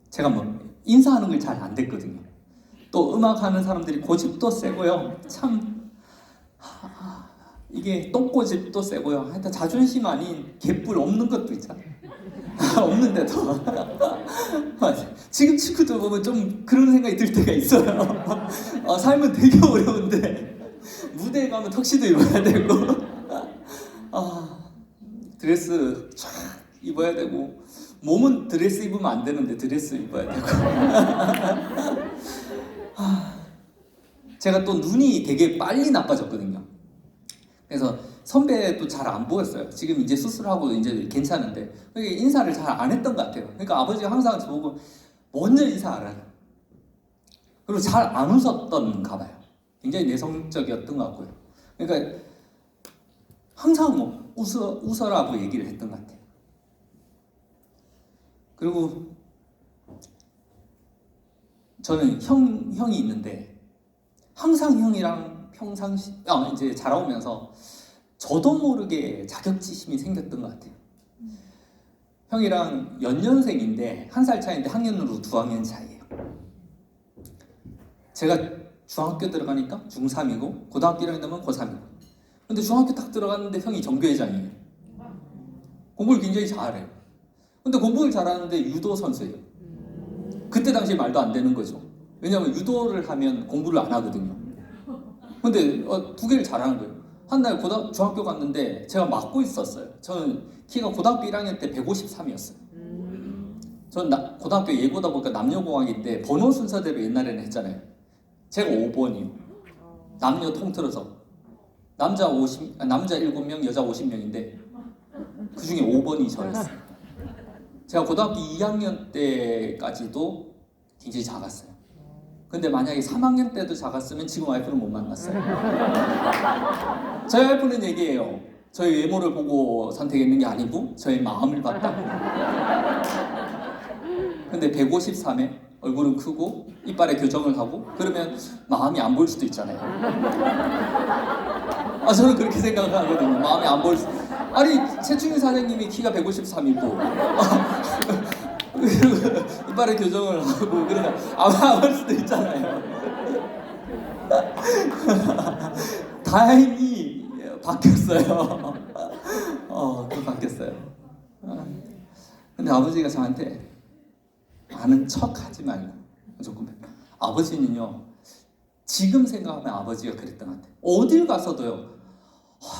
제가 인사하는 걸 잘 안 됐거든요. 또 음악하는 사람들이 고집도 세고요. 참 이게 똥고집도 세고요. 하여튼 자존심 아닌 개뿔 없는 것도 있잖아요. 없는데도 지금 친구들 보면 좀 그런 생각이 들 때가 있어요. 삶은 되게 어려운데 무대에 가면 턱시도 입어야 되고 드레스 쫙 입어야 되고, 몸은 드레스 입으면 안 되는데 드레스 입어야 되고 제가 또 눈이 되게 빨리 나빠졌거든요. 그래서 선배도 잘 안 보였어요. 지금 이제 수술하고 이제 괜찮은데 그러니까 인사를 잘 안 했던 것 같아요. 그러니까 아버지가 항상 저보고 먼저 인사하라. 그리고 잘 안 웃었던가 봐요. 굉장히 내성적이었던 것 같고요. 그러니까 항상 웃어라고 얘기를 했던 것 같아요. 그리고 저는 형이 있는데 항상 형이랑 평상시 이제 자라오면서 저도 모르게 자격지심이 생겼던 것 같아요. 형이랑 연년생인데 1살 차이인데 학년으로 2학년 차이예요. 제가 중학교 들어가니까 중3이고 고등학교 1학년 되면 고3이고, 근데 중학교 딱 들어갔는데 형이 전교회장이에요. 공부를 굉장히 잘해요. 근데 공부를 잘하는데 유도 선수예요. 그때 당시에 말도 안 되는 거죠. 왜냐하면 유도를 하면 공부를 안 하거든요. 근데 두 개를 잘하는 거예요. 한 날 중학교 갔는데 제가 맡고 있었어요. 저는 키가 고등학교 1학년 때 153이었어요. 저는 고등학교 예고다 보니까 남녀공학인데 번호 순서대로 옛날에는 했잖아요. 제가 5번이요. 남녀 통틀어서 남자 7명, 여자 50명인데 그 중에 5번이 저였어요. 제가 고등학교 2학년 때까지도 굉장히 작았어요. 근데 만약에 3학년 때도 작았으면 지금 와이프는 못 만났어요. 저희 와이프는 얘기해요. 저희 외모를 보고 선택했는 게 아니고 저희 마음을 봤다고. 근데 153에 얼굴은 크고 이빨에 교정을 하고 그러면 마음이 안 보일 수도 있잖아요. 저는 그렇게 생각을 하거든요. 마음이 안 보일 수. 아니 최충희 사장님이 키가 153이고 이빨에 교정을 하고 그러면 안 볼 수도 있잖아요. 다행히 바뀌었어요. 바뀌었어요. 근데 아버지가 저한테 아는 척 하지 말고 조금. 아버지는요 지금 생각하면 아버지가 그랬던 것 같아요. 어딜 가서도요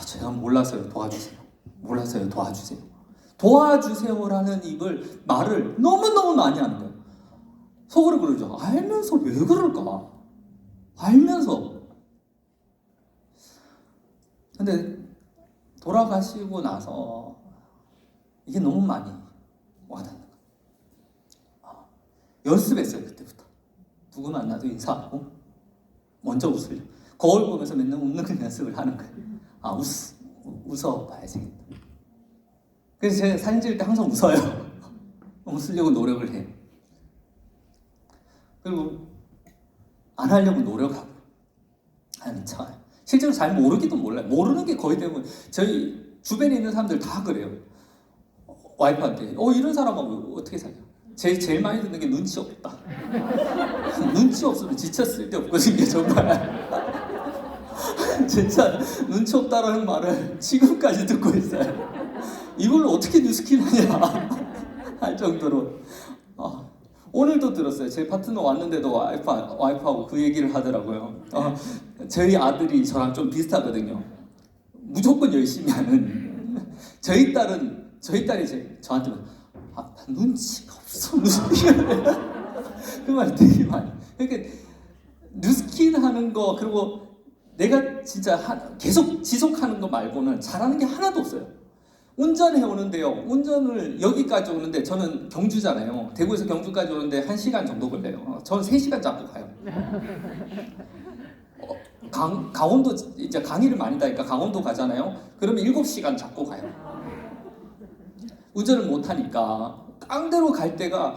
제가 몰라서요 도와주세요. 몰라서요 도와주세요. 도와주세요라는 말을 너무너무 많이 하는 거예요. 속으로 그러죠. 알면서 왜 그럴까? 알면서. 근데 돌아가시고 나서 이게 너무 많이 와닿는 거예요. 연습했어요 그때부터. 누구 만나도 인사하고 먼저 웃으려. 거울 보면서 맨날 웃는 연습을 하는 거예요. 웃어봐야지. 그래서 제가 사진 찍을 때 항상 웃어요. 웃으려고 노력을 해요. 그리고 안 하려고 노력하고 하는 척. 실제로 잘 모르기도 몰라요. 모르는 게 거의 대부분. 저희 주변에 있는 사람들 다 그래요. 와이프한테 이런 사람하고 어떻게 살냐. 제일 많이 듣는 게 눈치 없다. 눈치 없으면 지쳐 쓸데없거든요 정말. 진짜 눈치 없다라는 말을 지금까지 듣고 있어요. 이걸 어떻게 뉴스킬 하냐 할 정도로. 오늘도 들었어요. 제 파트너 왔는데도 와이프하고 그 얘기를 하더라고요. 저희 아들이 저랑 좀 비슷하거든요. 무조건 열심히 하는. 저희 딸이 저한테 눈치가 없어. 그 말 되게 많이. 그러니까 뉴스킨 하는 거 그리고 내가 진짜 계속 지속하는 거 말고는 잘하는 게 하나도 없어요. 운전해 오는데요. 운전을 여기까지 오는데 저는 경주잖아요. 대구에서 경주까지 오는데 1시간 정도 걸려요. 저는 3시간 잡고 가요. 강원도 이제 강의를 많이 다니까 강원도 가잖아요. 그러면 7시간 잡고 가요. 운전을 못 하니까 깡대로 갈 때가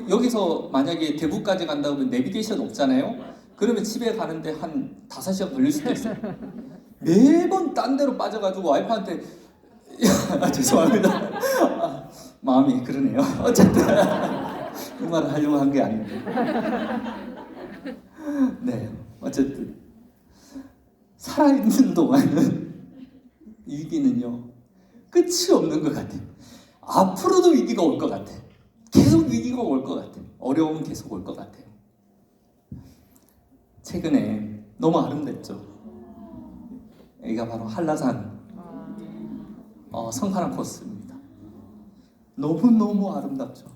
여기서 만약에 대구까지 간다 그러면 내비게이션 없잖아요. 그러면 집에 가는데 한 5시간 걸릴 수도 있어요. 매번 딴 데로 빠져가지고 와이프한테 죄송합니다. 마음이 그러네요. 어쨌든 그 말을 하려고 한 게 아닌데. 네, 어쨌든 살아있는 동안은 위기는요 끝이 없는 것 같아요. 앞으로도 위기가 올 것 같아요. 계속 위기가 올 것 같아요. 어려움은 계속 올 것 같아요. 최근에 너무 아름답죠. 여기가 바로 한라산 성파란 코스입니다. 너무너무 아름답죠.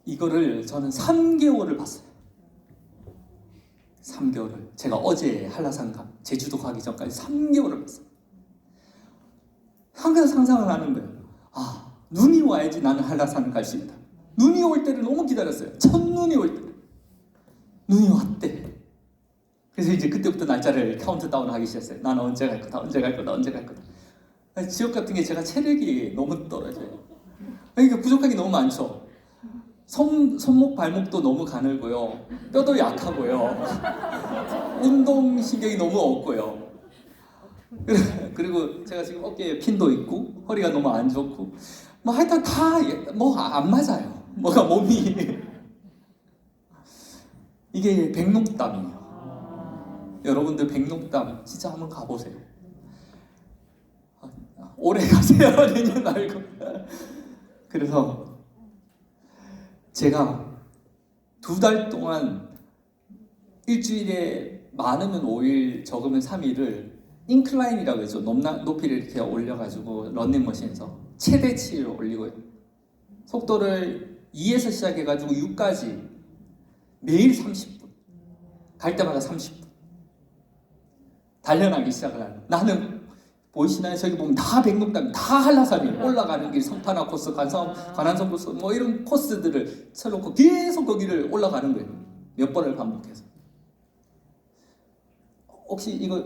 이거를 저는 3개월을 봤어요. 3개월을. 제가 어제 한라산 제주도 가기 전까지 3개월을 봤어요. 항상 상상을 하는 거예요. 눈이 와야지 나는 한라산을 갈 수 있다. 눈이 올 때를 너무 기다렸어요. 첫눈이 올 때. 눈이 왔대. 그래서 이제 그때부터 날짜를 카운트다운 하기 시작했어요. 나는 언제 갈 거다, 언제 갈 거다, 언제 갈 거다. 지역 같은 게 제가 체력이 너무 떨어져요. 그러니까 부족한 게 너무 많죠. 손목 발목도 너무 가늘고요. 뼈도 약하고요. 운동신경이 너무 없고요. 그리고 제가 지금 어깨에 핀도 있고 허리가 너무 안 좋고 하여튼 다 안 맞아요. 뭐가 몸이. 이게 백록담이에요. 여러분들 백록담 진짜 한번 가보세요. 오래 가세요. 내년 말고. 그래서 제가 2달 동안 일주일에 많으면 5일, 적으면 3일을 인클라인이라고 해서 높이를 이렇게 올려가지고 런닝머신에서 최대치를 올리고요. 속도를 2에서 시작해가지고 6까지 매일 30분, 갈 때마다 30분 달려나기 시작을 하는. 나는 보이시나요? 저기 보면 다 백록담, 다 한라산이 올라가는 길, 성탄화 코스, 관한선 코스, 뭐 이런 코스들을 쳐놓고 계속 거기를 올라가는 거예요. 몇 번을 반복해서. 혹시 이거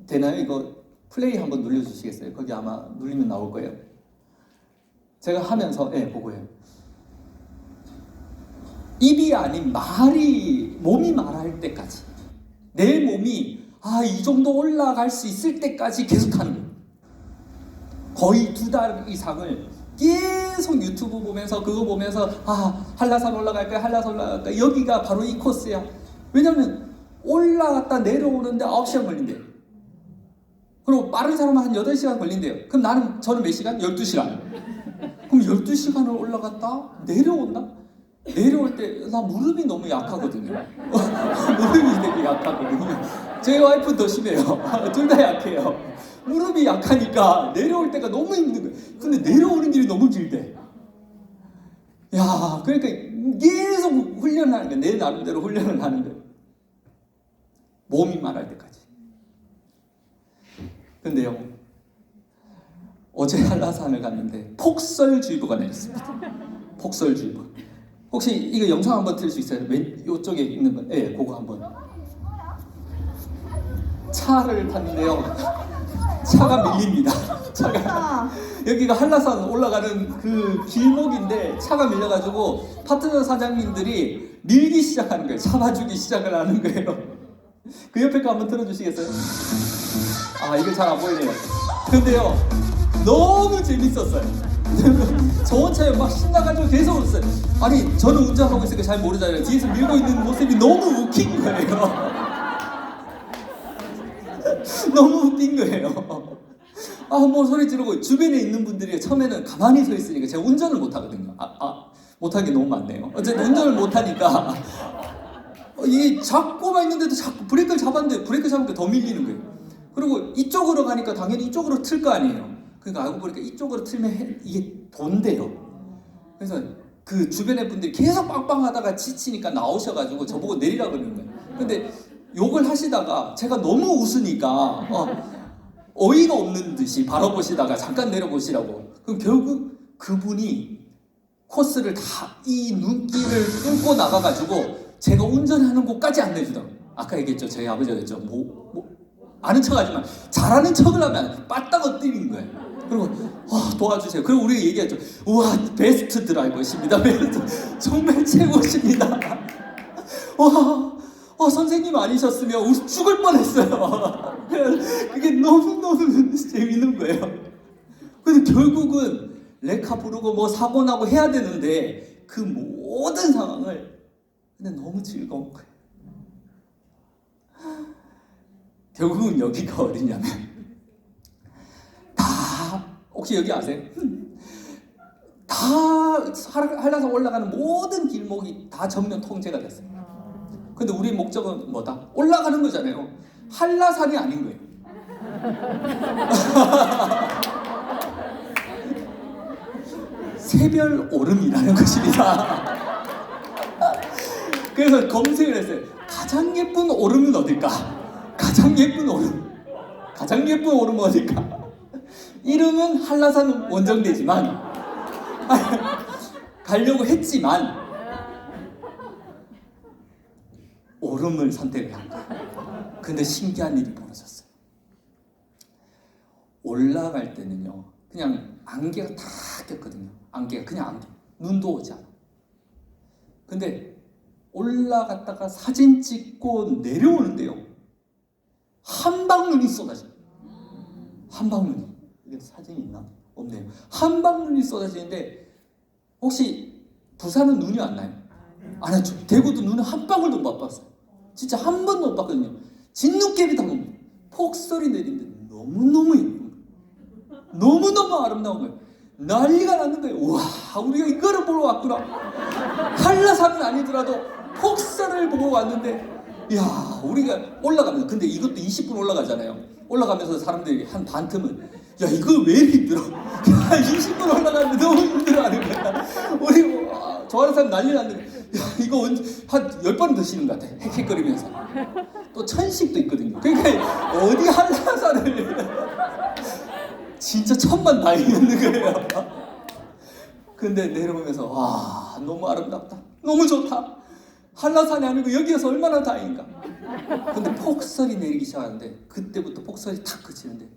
되나요? 이거 플레이 한번 눌러주시겠어요? 거기 아마 눌리면 나올 거예요. 제가 하면서 보고요. 입이 아닌 몸이 말할 때까지, 내 몸이 이 정도 올라갈 수 있을 때까지 계속 하는 거예요. 거의 2달 이상을 계속 유튜브 보면서 그거 보면서 한라산 올라갈까요? 한라산 올라갈까요? 여기가 바로 이 코스야. 왜냐면 올라갔다 내려오는데 9시간 걸린대요. 그리고 빠른 사람은 한 8시간 걸린대요. 그럼 저는 몇 시간? 12시간. 그럼 12시간을 올라갔다 내려온다? 내려올 때 나 무릎이 너무 약하거든요. 무릎이 되게 약하거든요. 제 와이프는 더 심해요. 둘 다 약해요. 무릎이 약하니까 내려올 때가 너무 힘든 거예요. 근데 내려오는 길이 너무 길대. 야, 그러니까 계속 훈련을 하는 거예요. 내 나름대로 훈련을 하는 거예요. 몸이 말할 때까지. 근데요, 어제 한라산을 갔는데 폭설주의보가 내렸습니다. 폭설주의보. 혹시 이거 영상 한번 틀 수 있어요? 이쪽에 있는 거. 그거 한번. 차를 탔는데요. 차가 밀립니다. 여기가 한라산 올라가는 그 길목인데 차가 밀려가지고 파트너 사장님들이 밀기 시작하는 거예요. 잡아주기 시작을 하는 거예요. 그 옆에 거 한번 틀어주시겠어요? 이거 잘 안 보이네요. 근데요, 너무 재밌었어요. 저 혼자에 막 신나가지고 계속 웃었어요. 아니, 저는 운전하고 있으니까 잘 모르잖아요. 뒤에서 밀고 있는 모습이 너무 웃긴 거예요. 너무 웃긴 거예요. 뭐 소리 지르고. 주변에 있는 분들이 처음에는 가만히 서 있으니까 제가 운전을 못 하거든요. 못하는 게 너무 많네요. 어쨌든 운전을 못 하니까 이게 잡고만 있는데도 자꾸 브레이크를 잡았는데 브레이크 잡으니까 더 밀리는 거예요. 그리고 이쪽으로 가니까 당연히 이쪽으로 틀 거 아니에요. 그러니까 알고 보니까 이쪽으로 틀면 이게 돈대요. 그래서 그 주변의 분들이 계속 빵빵하다가 지치니까 나오셔가지고 저보고 내리라고 그러는 거예요. 근데 욕을 하시다가 제가 너무 웃으니까 어이가 없는 듯이 바라보시다가 잠깐 내려보시라고. 그럼 결국 그분이 코스를 다 이 눈길을 뚫고 나가가지고 제가 운전하는 곳까지 안 내주더라고요. 아까 얘기했죠. 저희 아버지가 했죠. 아는 척 하지만 잘하는 척을 하면 빠따가 때리는 거예요. 그리고 도와주세요. 그리고 우리가 얘기했죠. 우와, 베스트 드라이버십니다. 베스트. 정말 최고십니다. 선생님 아니셨으면 죽을 뻔했어요. 그게 너무너무 재밌는 거예요. 근데 결국은 레카 부르고 뭐 사고 나고 해야 되는데 그 모든 상황을 근데 너무 즐거운 거예요. 결국은 여기가 어디냐면 다 혹시 여기 아세요? 다 한라산 올라가는 모든 길목이 다 전면 통제가 됐어요. 근데 우리 목적은 뭐다? 올라가는 거잖아요. 한라산이 아닌 거예요. 새별 오름이라는 것입니다. 그래서 검색을 했어요. 가장 예쁜 오름은 어딜까? 가장 예쁜 오름은 어딜까? 이름은 한라산 원정대지만 가려고 했지만 오름을 선택을 한 거예요. 근데 신기한 일이 벌어졌어요. 올라갈 때는요, 그냥 안개가 다 꼈거든요. 안개가 그냥 안개. 눈도 오지 않아. 근데 올라갔다가 사진 찍고 내려오는데요, 한방눈이 쏟아져요. 한방눈이. 이게 사진이 있나? 없네요. 한방눈이 쏟아지는데 혹시 부산은 눈이 왔나요? 안 왔죠. 대구도 눈을 한 방울도 못 봤어요. 진짜 한 번도 못 봤거든요. 진눈깨비 다 옵니다. 폭설이 내리는데 너무너무 예쁜 거예요. 너무너무 아름다운 거예요. 난리가 났는 거예요. 우와, 우리가 이거를 보러 왔구나. 한라산은 아니더라도 폭설을 보고 왔는데 야 우리가 올라가면서 근데 이것도 20분 올라가잖아요. 올라가면서 사람들이 한 반틈은 야 이거 왜 이렇게 힘들어? 야 20분 올라가는데 너무 힘들어하는 거야. 우리 좋아하는 사람 난리 났는데 야 이거 한 10번 더 쉬는 것 같아. 헥헥거리면서. 또 천식도 있거든요. 그러니까 어디 한라산을 진짜 천만다행이었는 거예요. 근데 내려오면서 와 너무 아름답다. 너무 좋다. 한라산이 아니고 여기에서 얼마나 다행인가. 근데 폭설이 내리기 시작하는데 그때부터 폭설이 탁 그치는데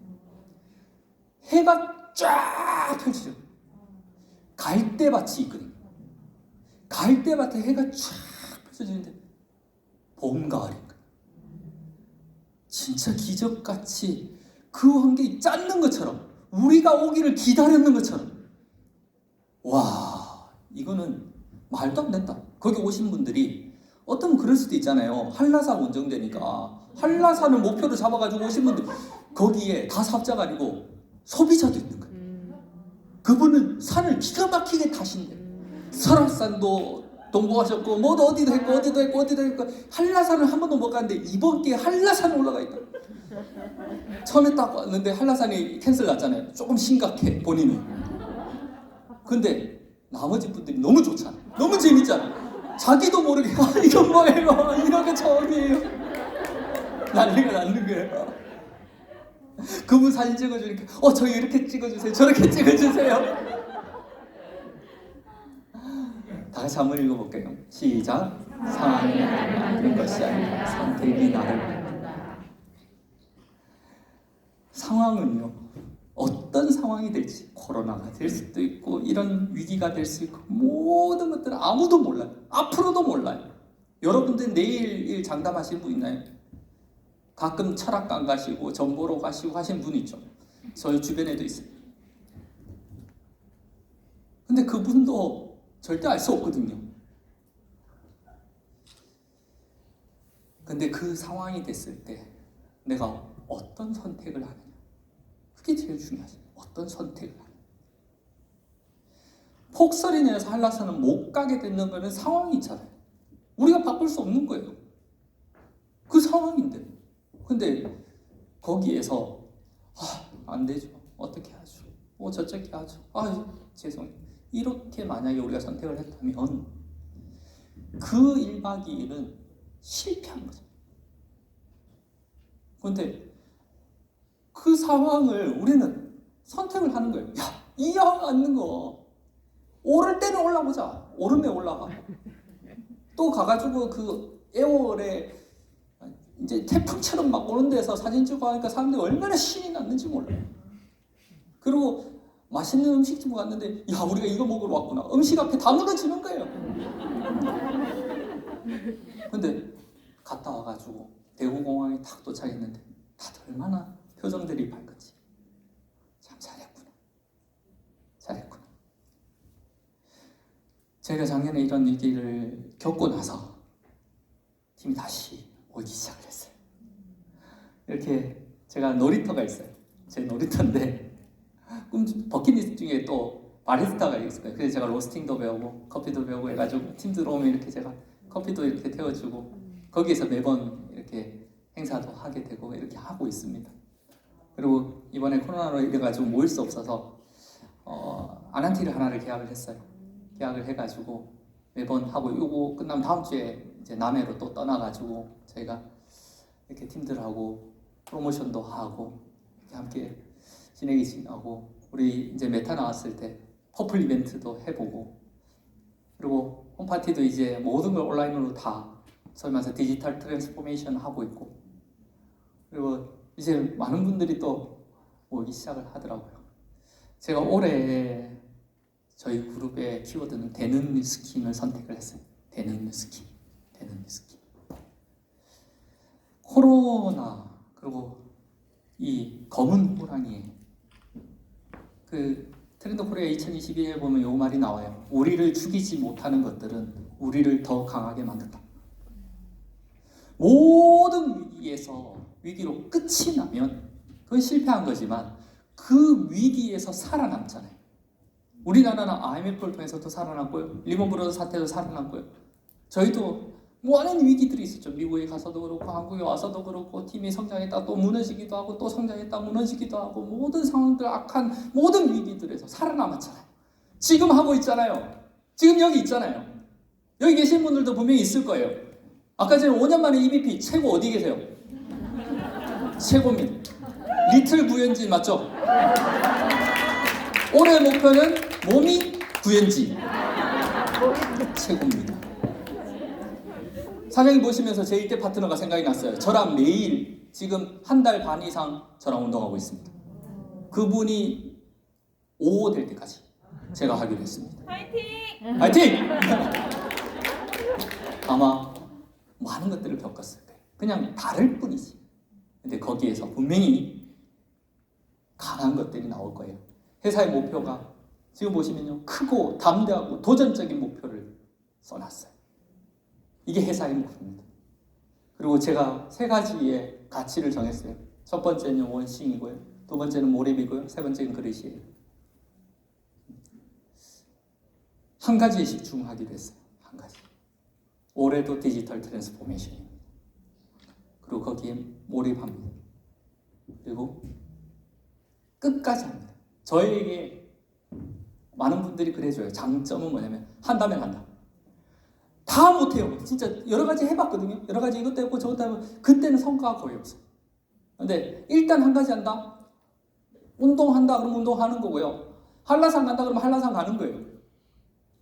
해가 쫙 펼쳐져. 갈대밭이 있거든요. 갈대밭에 해가 쫙 펼쳐지는데 봄 가을인 거예요. 진짜 기적같이 그 환경이 짰는 것처럼 우리가 오기를 기다렸는 것처럼 와 이거는 말도 안 된다. 거기 오신 분들이 어쩌면 그럴 수도 있잖아요. 한라산 원정대니까 한라산을 목표로 잡아가지고 오신 분들 거기에 다 사업자가 아니고 소비자도 있는 거예요. 그분은 산을 기가 막히게 타신대. 설악산도 동봉하셨고 뭐도 어디도 했고 어디도 했고 어디도 했고 한라산을 한 번도 못 갔는데 이번 기회에 한라산에 올라가 있다. 처음에 딱 왔는데 한라산이 캔슬 났잖아요. 조금 심각해 본인이. 근데 나머지 분들이 너무 좋잖아. 너무 재밌잖아. 자기도 모르게 아 이건 뭐예요? 이런 게 처음이에요. 난리가 나는 거예요. 그분 사진 찍어주니까 저 이렇게 찍어주세요. 저렇게 찍어주세요. 다 같이 한번 읽어볼게요. 시작. 상황이 나를 만드는 것이 아니라 선택이 나를 만든다. 상황은요 어떤 상황이 될지 코로나가 될 수도 있고 이런 위기가 될 수 있고 모든 것들은 아무도 몰라요. 앞으로도 몰라요. 여러분들 내일 일 장담하실 분 있나요? 가끔 철학관 가시고 정보로 가시고 하신 분 있죠. 저희 주변에도 있어요. 근데 그분도 절대 알 수 없거든요. 근데 그 상황이 됐을 때 내가 어떤 선택을 하느냐 그게 제일 중요하죠. 어떤 선택을 하느냐. 폭설이 내려서 한라산은 못 가게 되는 거는 상황이 있잖아요. 우리가 바꿀 수 없는 거예요. 그 상황인데 근데 거기에서 안 되죠. 어떻게 하죠? 저쪽에 하죠. 죄송해요. 이렇게 만약에 우리가 선택을 했다면 그 1박 2일은 실패한 거죠. 그런데 그 상황을 우리는 선택을 하는 거예요. 이왕 앉는 거 오를 때는 올라보자. 오름에 올라가. 또 가가지고 그 애월에 이제 태풍처럼 막 오는 데서 사진 찍고 하니까 사람들이 얼마나 신이 났는지 몰라요. 그리고 맛있는 음식집 갔는데 우리가 이거 먹으러 왔구나. 음식 앞에 다 무너지는 거예요. 근데 갔다 와가지고 대구공항에 딱 도착했는데 다들 얼마나 표정들이 밝은지 참 잘했구나. 제가 작년에 이런 위기를 겪고 나서 팀이 다시 오기 시작을 했어요. 이렇게 제가 놀이터가 있어요. 제 놀이터인데 버킷리스트 중에 또 바리스타가 있을 거예요. 그래서 제가 로스팅도 배우고 커피도 배우고 해가지고 팀들 오면 이렇게 제가 커피도 이렇게 태워주고 거기에서 매번 이렇게 행사도 하게 되고 이렇게 하고 있습니다. 그리고 이번에 코로나로 이래가지고 모일 수 없어서 아난티를 하나를 계약을 했어요. 계약을 해가지고 매번 하고 이거 끝나면 다음 주에 이제 남해로 또 떠나가지고 저희가 이렇게 팀들하고 프로모션도 하고 이렇게 함께 진행이 지나고 우리 이제 메타 나왔을 때 퍼플 이벤트도 해보고 그리고 홈파티도 이제 모든 걸 온라인으로 다 소위 말해서 디지털 트랜스포메이션 하고 있고 그리고 이제 많은 분들이 또 오기 시작을 하더라고요. 제가 올해 저희 그룹의 키워드는 되는 스킨을 선택을 했어요. 되는 스킨. 코로나 그리고 이 검은 호랑이 그 트렌드 코리아 2022에 보면 이 말이 나와요. 우리를 죽이지 못하는 것들은 우리를 더 강하게 만든다. 모든 위기로 끝이 나면 그건 실패한 거지만 그 위기에서 살아남잖아요. 우리나라는 IMF를 통해서도 살아났고요. 리먼 브러더 사태도 살아났고요. 저희도 많은 위기들이 있었죠. 미국에 가서도 그렇고 한국에 와서도 그렇고 팀이 성장했다 또 무너지기도 하고 또 성장했다 무너지기도 하고 모든 상황들 악한 모든 위기들에서 살아남았잖아요. 지금 하고 있잖아요. 지금 여기 있잖아요. 여기 계신 분들도 분명히 있을 거예요. 아까 전에 5년 만에 EVP 최고 어디 계세요? 최고입니다. 리틀 구현진 맞죠? 올해 목표는 몸이 구현진 최고입니다. 사장님 보시면서 제 일대 파트너가 생각이 났어요. 저랑 매일 지금 한 달 반 이상 저랑 운동하고 있습니다. 그분이 5호 될 때까지 제가 하기로 했습니다. 파이팅! 파이팅! 아마 많은 것들을 겪었을 거예요. 그냥 다를 뿐이지. 근데 거기에서 분명히 강한 것들이 나올 거예요. 회사의 목표가 지금 보시면요, 크고 담대하고 도전적인 목표를 써놨어요. 이게 회사의 목표입니다. 그리고 제가 3가지의 가치를 정했어요. 첫 번째는 원싱이고요, 두 번째는 몰입이고요, 세 번째는 그릇이에요. 한 가지에 집중하기로 했어요. 한 가지. 올해도 디지털 트랜스포메이션입니다. 그리고 거기에 몰입합니다. 그리고 끝까지 합니다. 저에게 많은 분들이 그래줘요. 장점은 뭐냐면 한다면 한다. 다 못해요. 진짜 여러 가지 해봤거든요. 여러 가지 이것도 해보고 저것도 해보고 그때는 성과가 거의 없어요. 근데 일단 한 가지 한다. 운동한다 그러면 운동하는 거고요. 한라산 간다 그러면 한라산 가는 거예요.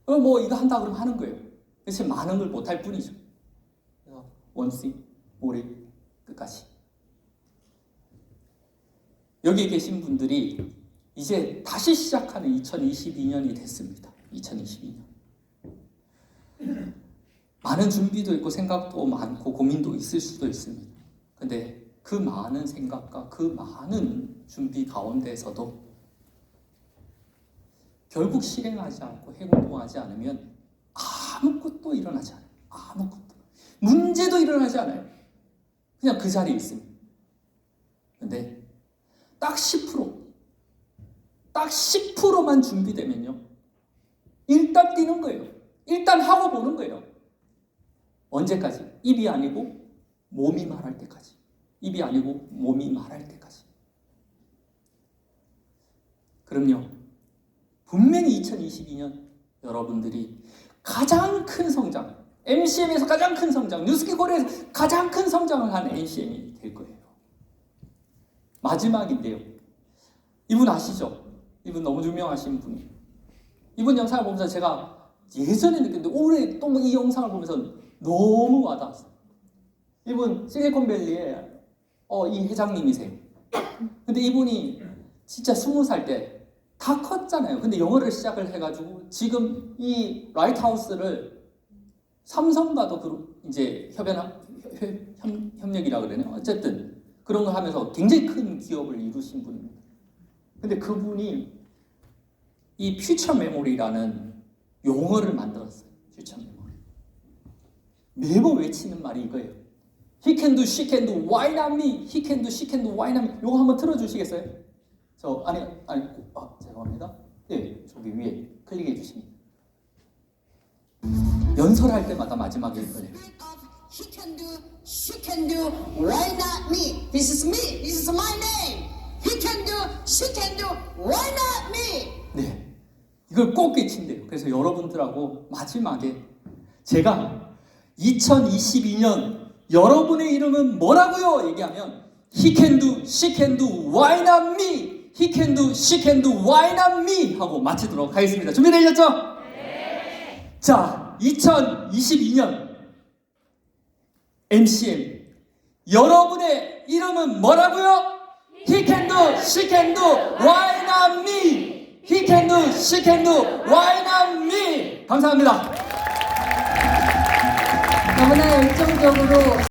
뭐 이거 한다 그러면 하는 거예요. 그래서 많은 걸 못할 뿐이죠. 그래서 원시 몰입 끝까지. 여기 계신 분들이 이제 다시 시작하는 2022년이 됐습니다. 2022년. 많은 준비도 있고 생각도 많고 고민도 있을 수도 있습니다. 근데 그 많은 생각과 그 많은 준비 가운데에서도 결국 실행하지 않고 행동하지 않으면 아무것도 일어나지 않아요. 아무것도. 문제도 일어나지 않아요. 그냥 그 자리에 있습니다. 근데 딱 10%만 준비되면요, 일단 뛰는 거예요. 일단 하고 보는 거예요. 언제까지? 입이 아니고 몸이 말할 때까지. 입이 아니고 몸이 말할 때까지. 그럼요, 분명히 2022년 여러분들이 가장 큰 성장, MCM에서 가장 큰 성장, 뉴스키 코리아에서 가장 큰 성장을 한 MCM이 될 거예요. 마지막인데요, 이분 아시죠? 이분 너무 유명하신 분이에요. 이분 영상을 보면서 제가 예전에 느꼈는데 올해 또 이 영상을 보면서 너무 와닿았어요. 이분 실리콘밸리의 이 회장님이세요. 근데 이분이 진짜 20살 때 다 컸잖아요. 근데 영어를 시작을 해가지고 지금 이 라이트하우스를 삼성과도 이제 협력이라 그러네요. 어쨌든 그런 걸 하면서 굉장히 큰 기업을 이루신 분입니다. 근데 그분이 이 퓨처 메모리라는 용어를 만들었어요. 퓨처 메모리. 매번 외치는 말이 이거예요. He can do, she can do, why not me? He can do, she can do, why not me? 이거 한번 틀어주시겠어요? 죄송합니다. 네, 저기 위에 클릭해 주시면 연설할 때마다 마지막에 이거예요. He can do, she can do, why not me? This is me, this is my name. He can do, she can do, why not me? 네, 이걸 꼭 외친대요. 그래서 여러분들하고 마지막에 제가 2022년 여러분의 이름은 뭐라고요? 얘기하면 He can do, she can do, why not me? He can do, she can do, why not me? 하고 마치도록 하겠습니다. 준비되셨죠? 네. 자, 2022년 MCM 여러분의 이름은 뭐라고요? He can do, she can do, why not me? He can do, she can do, why not me? 감사합니다. 너무나 열정적으로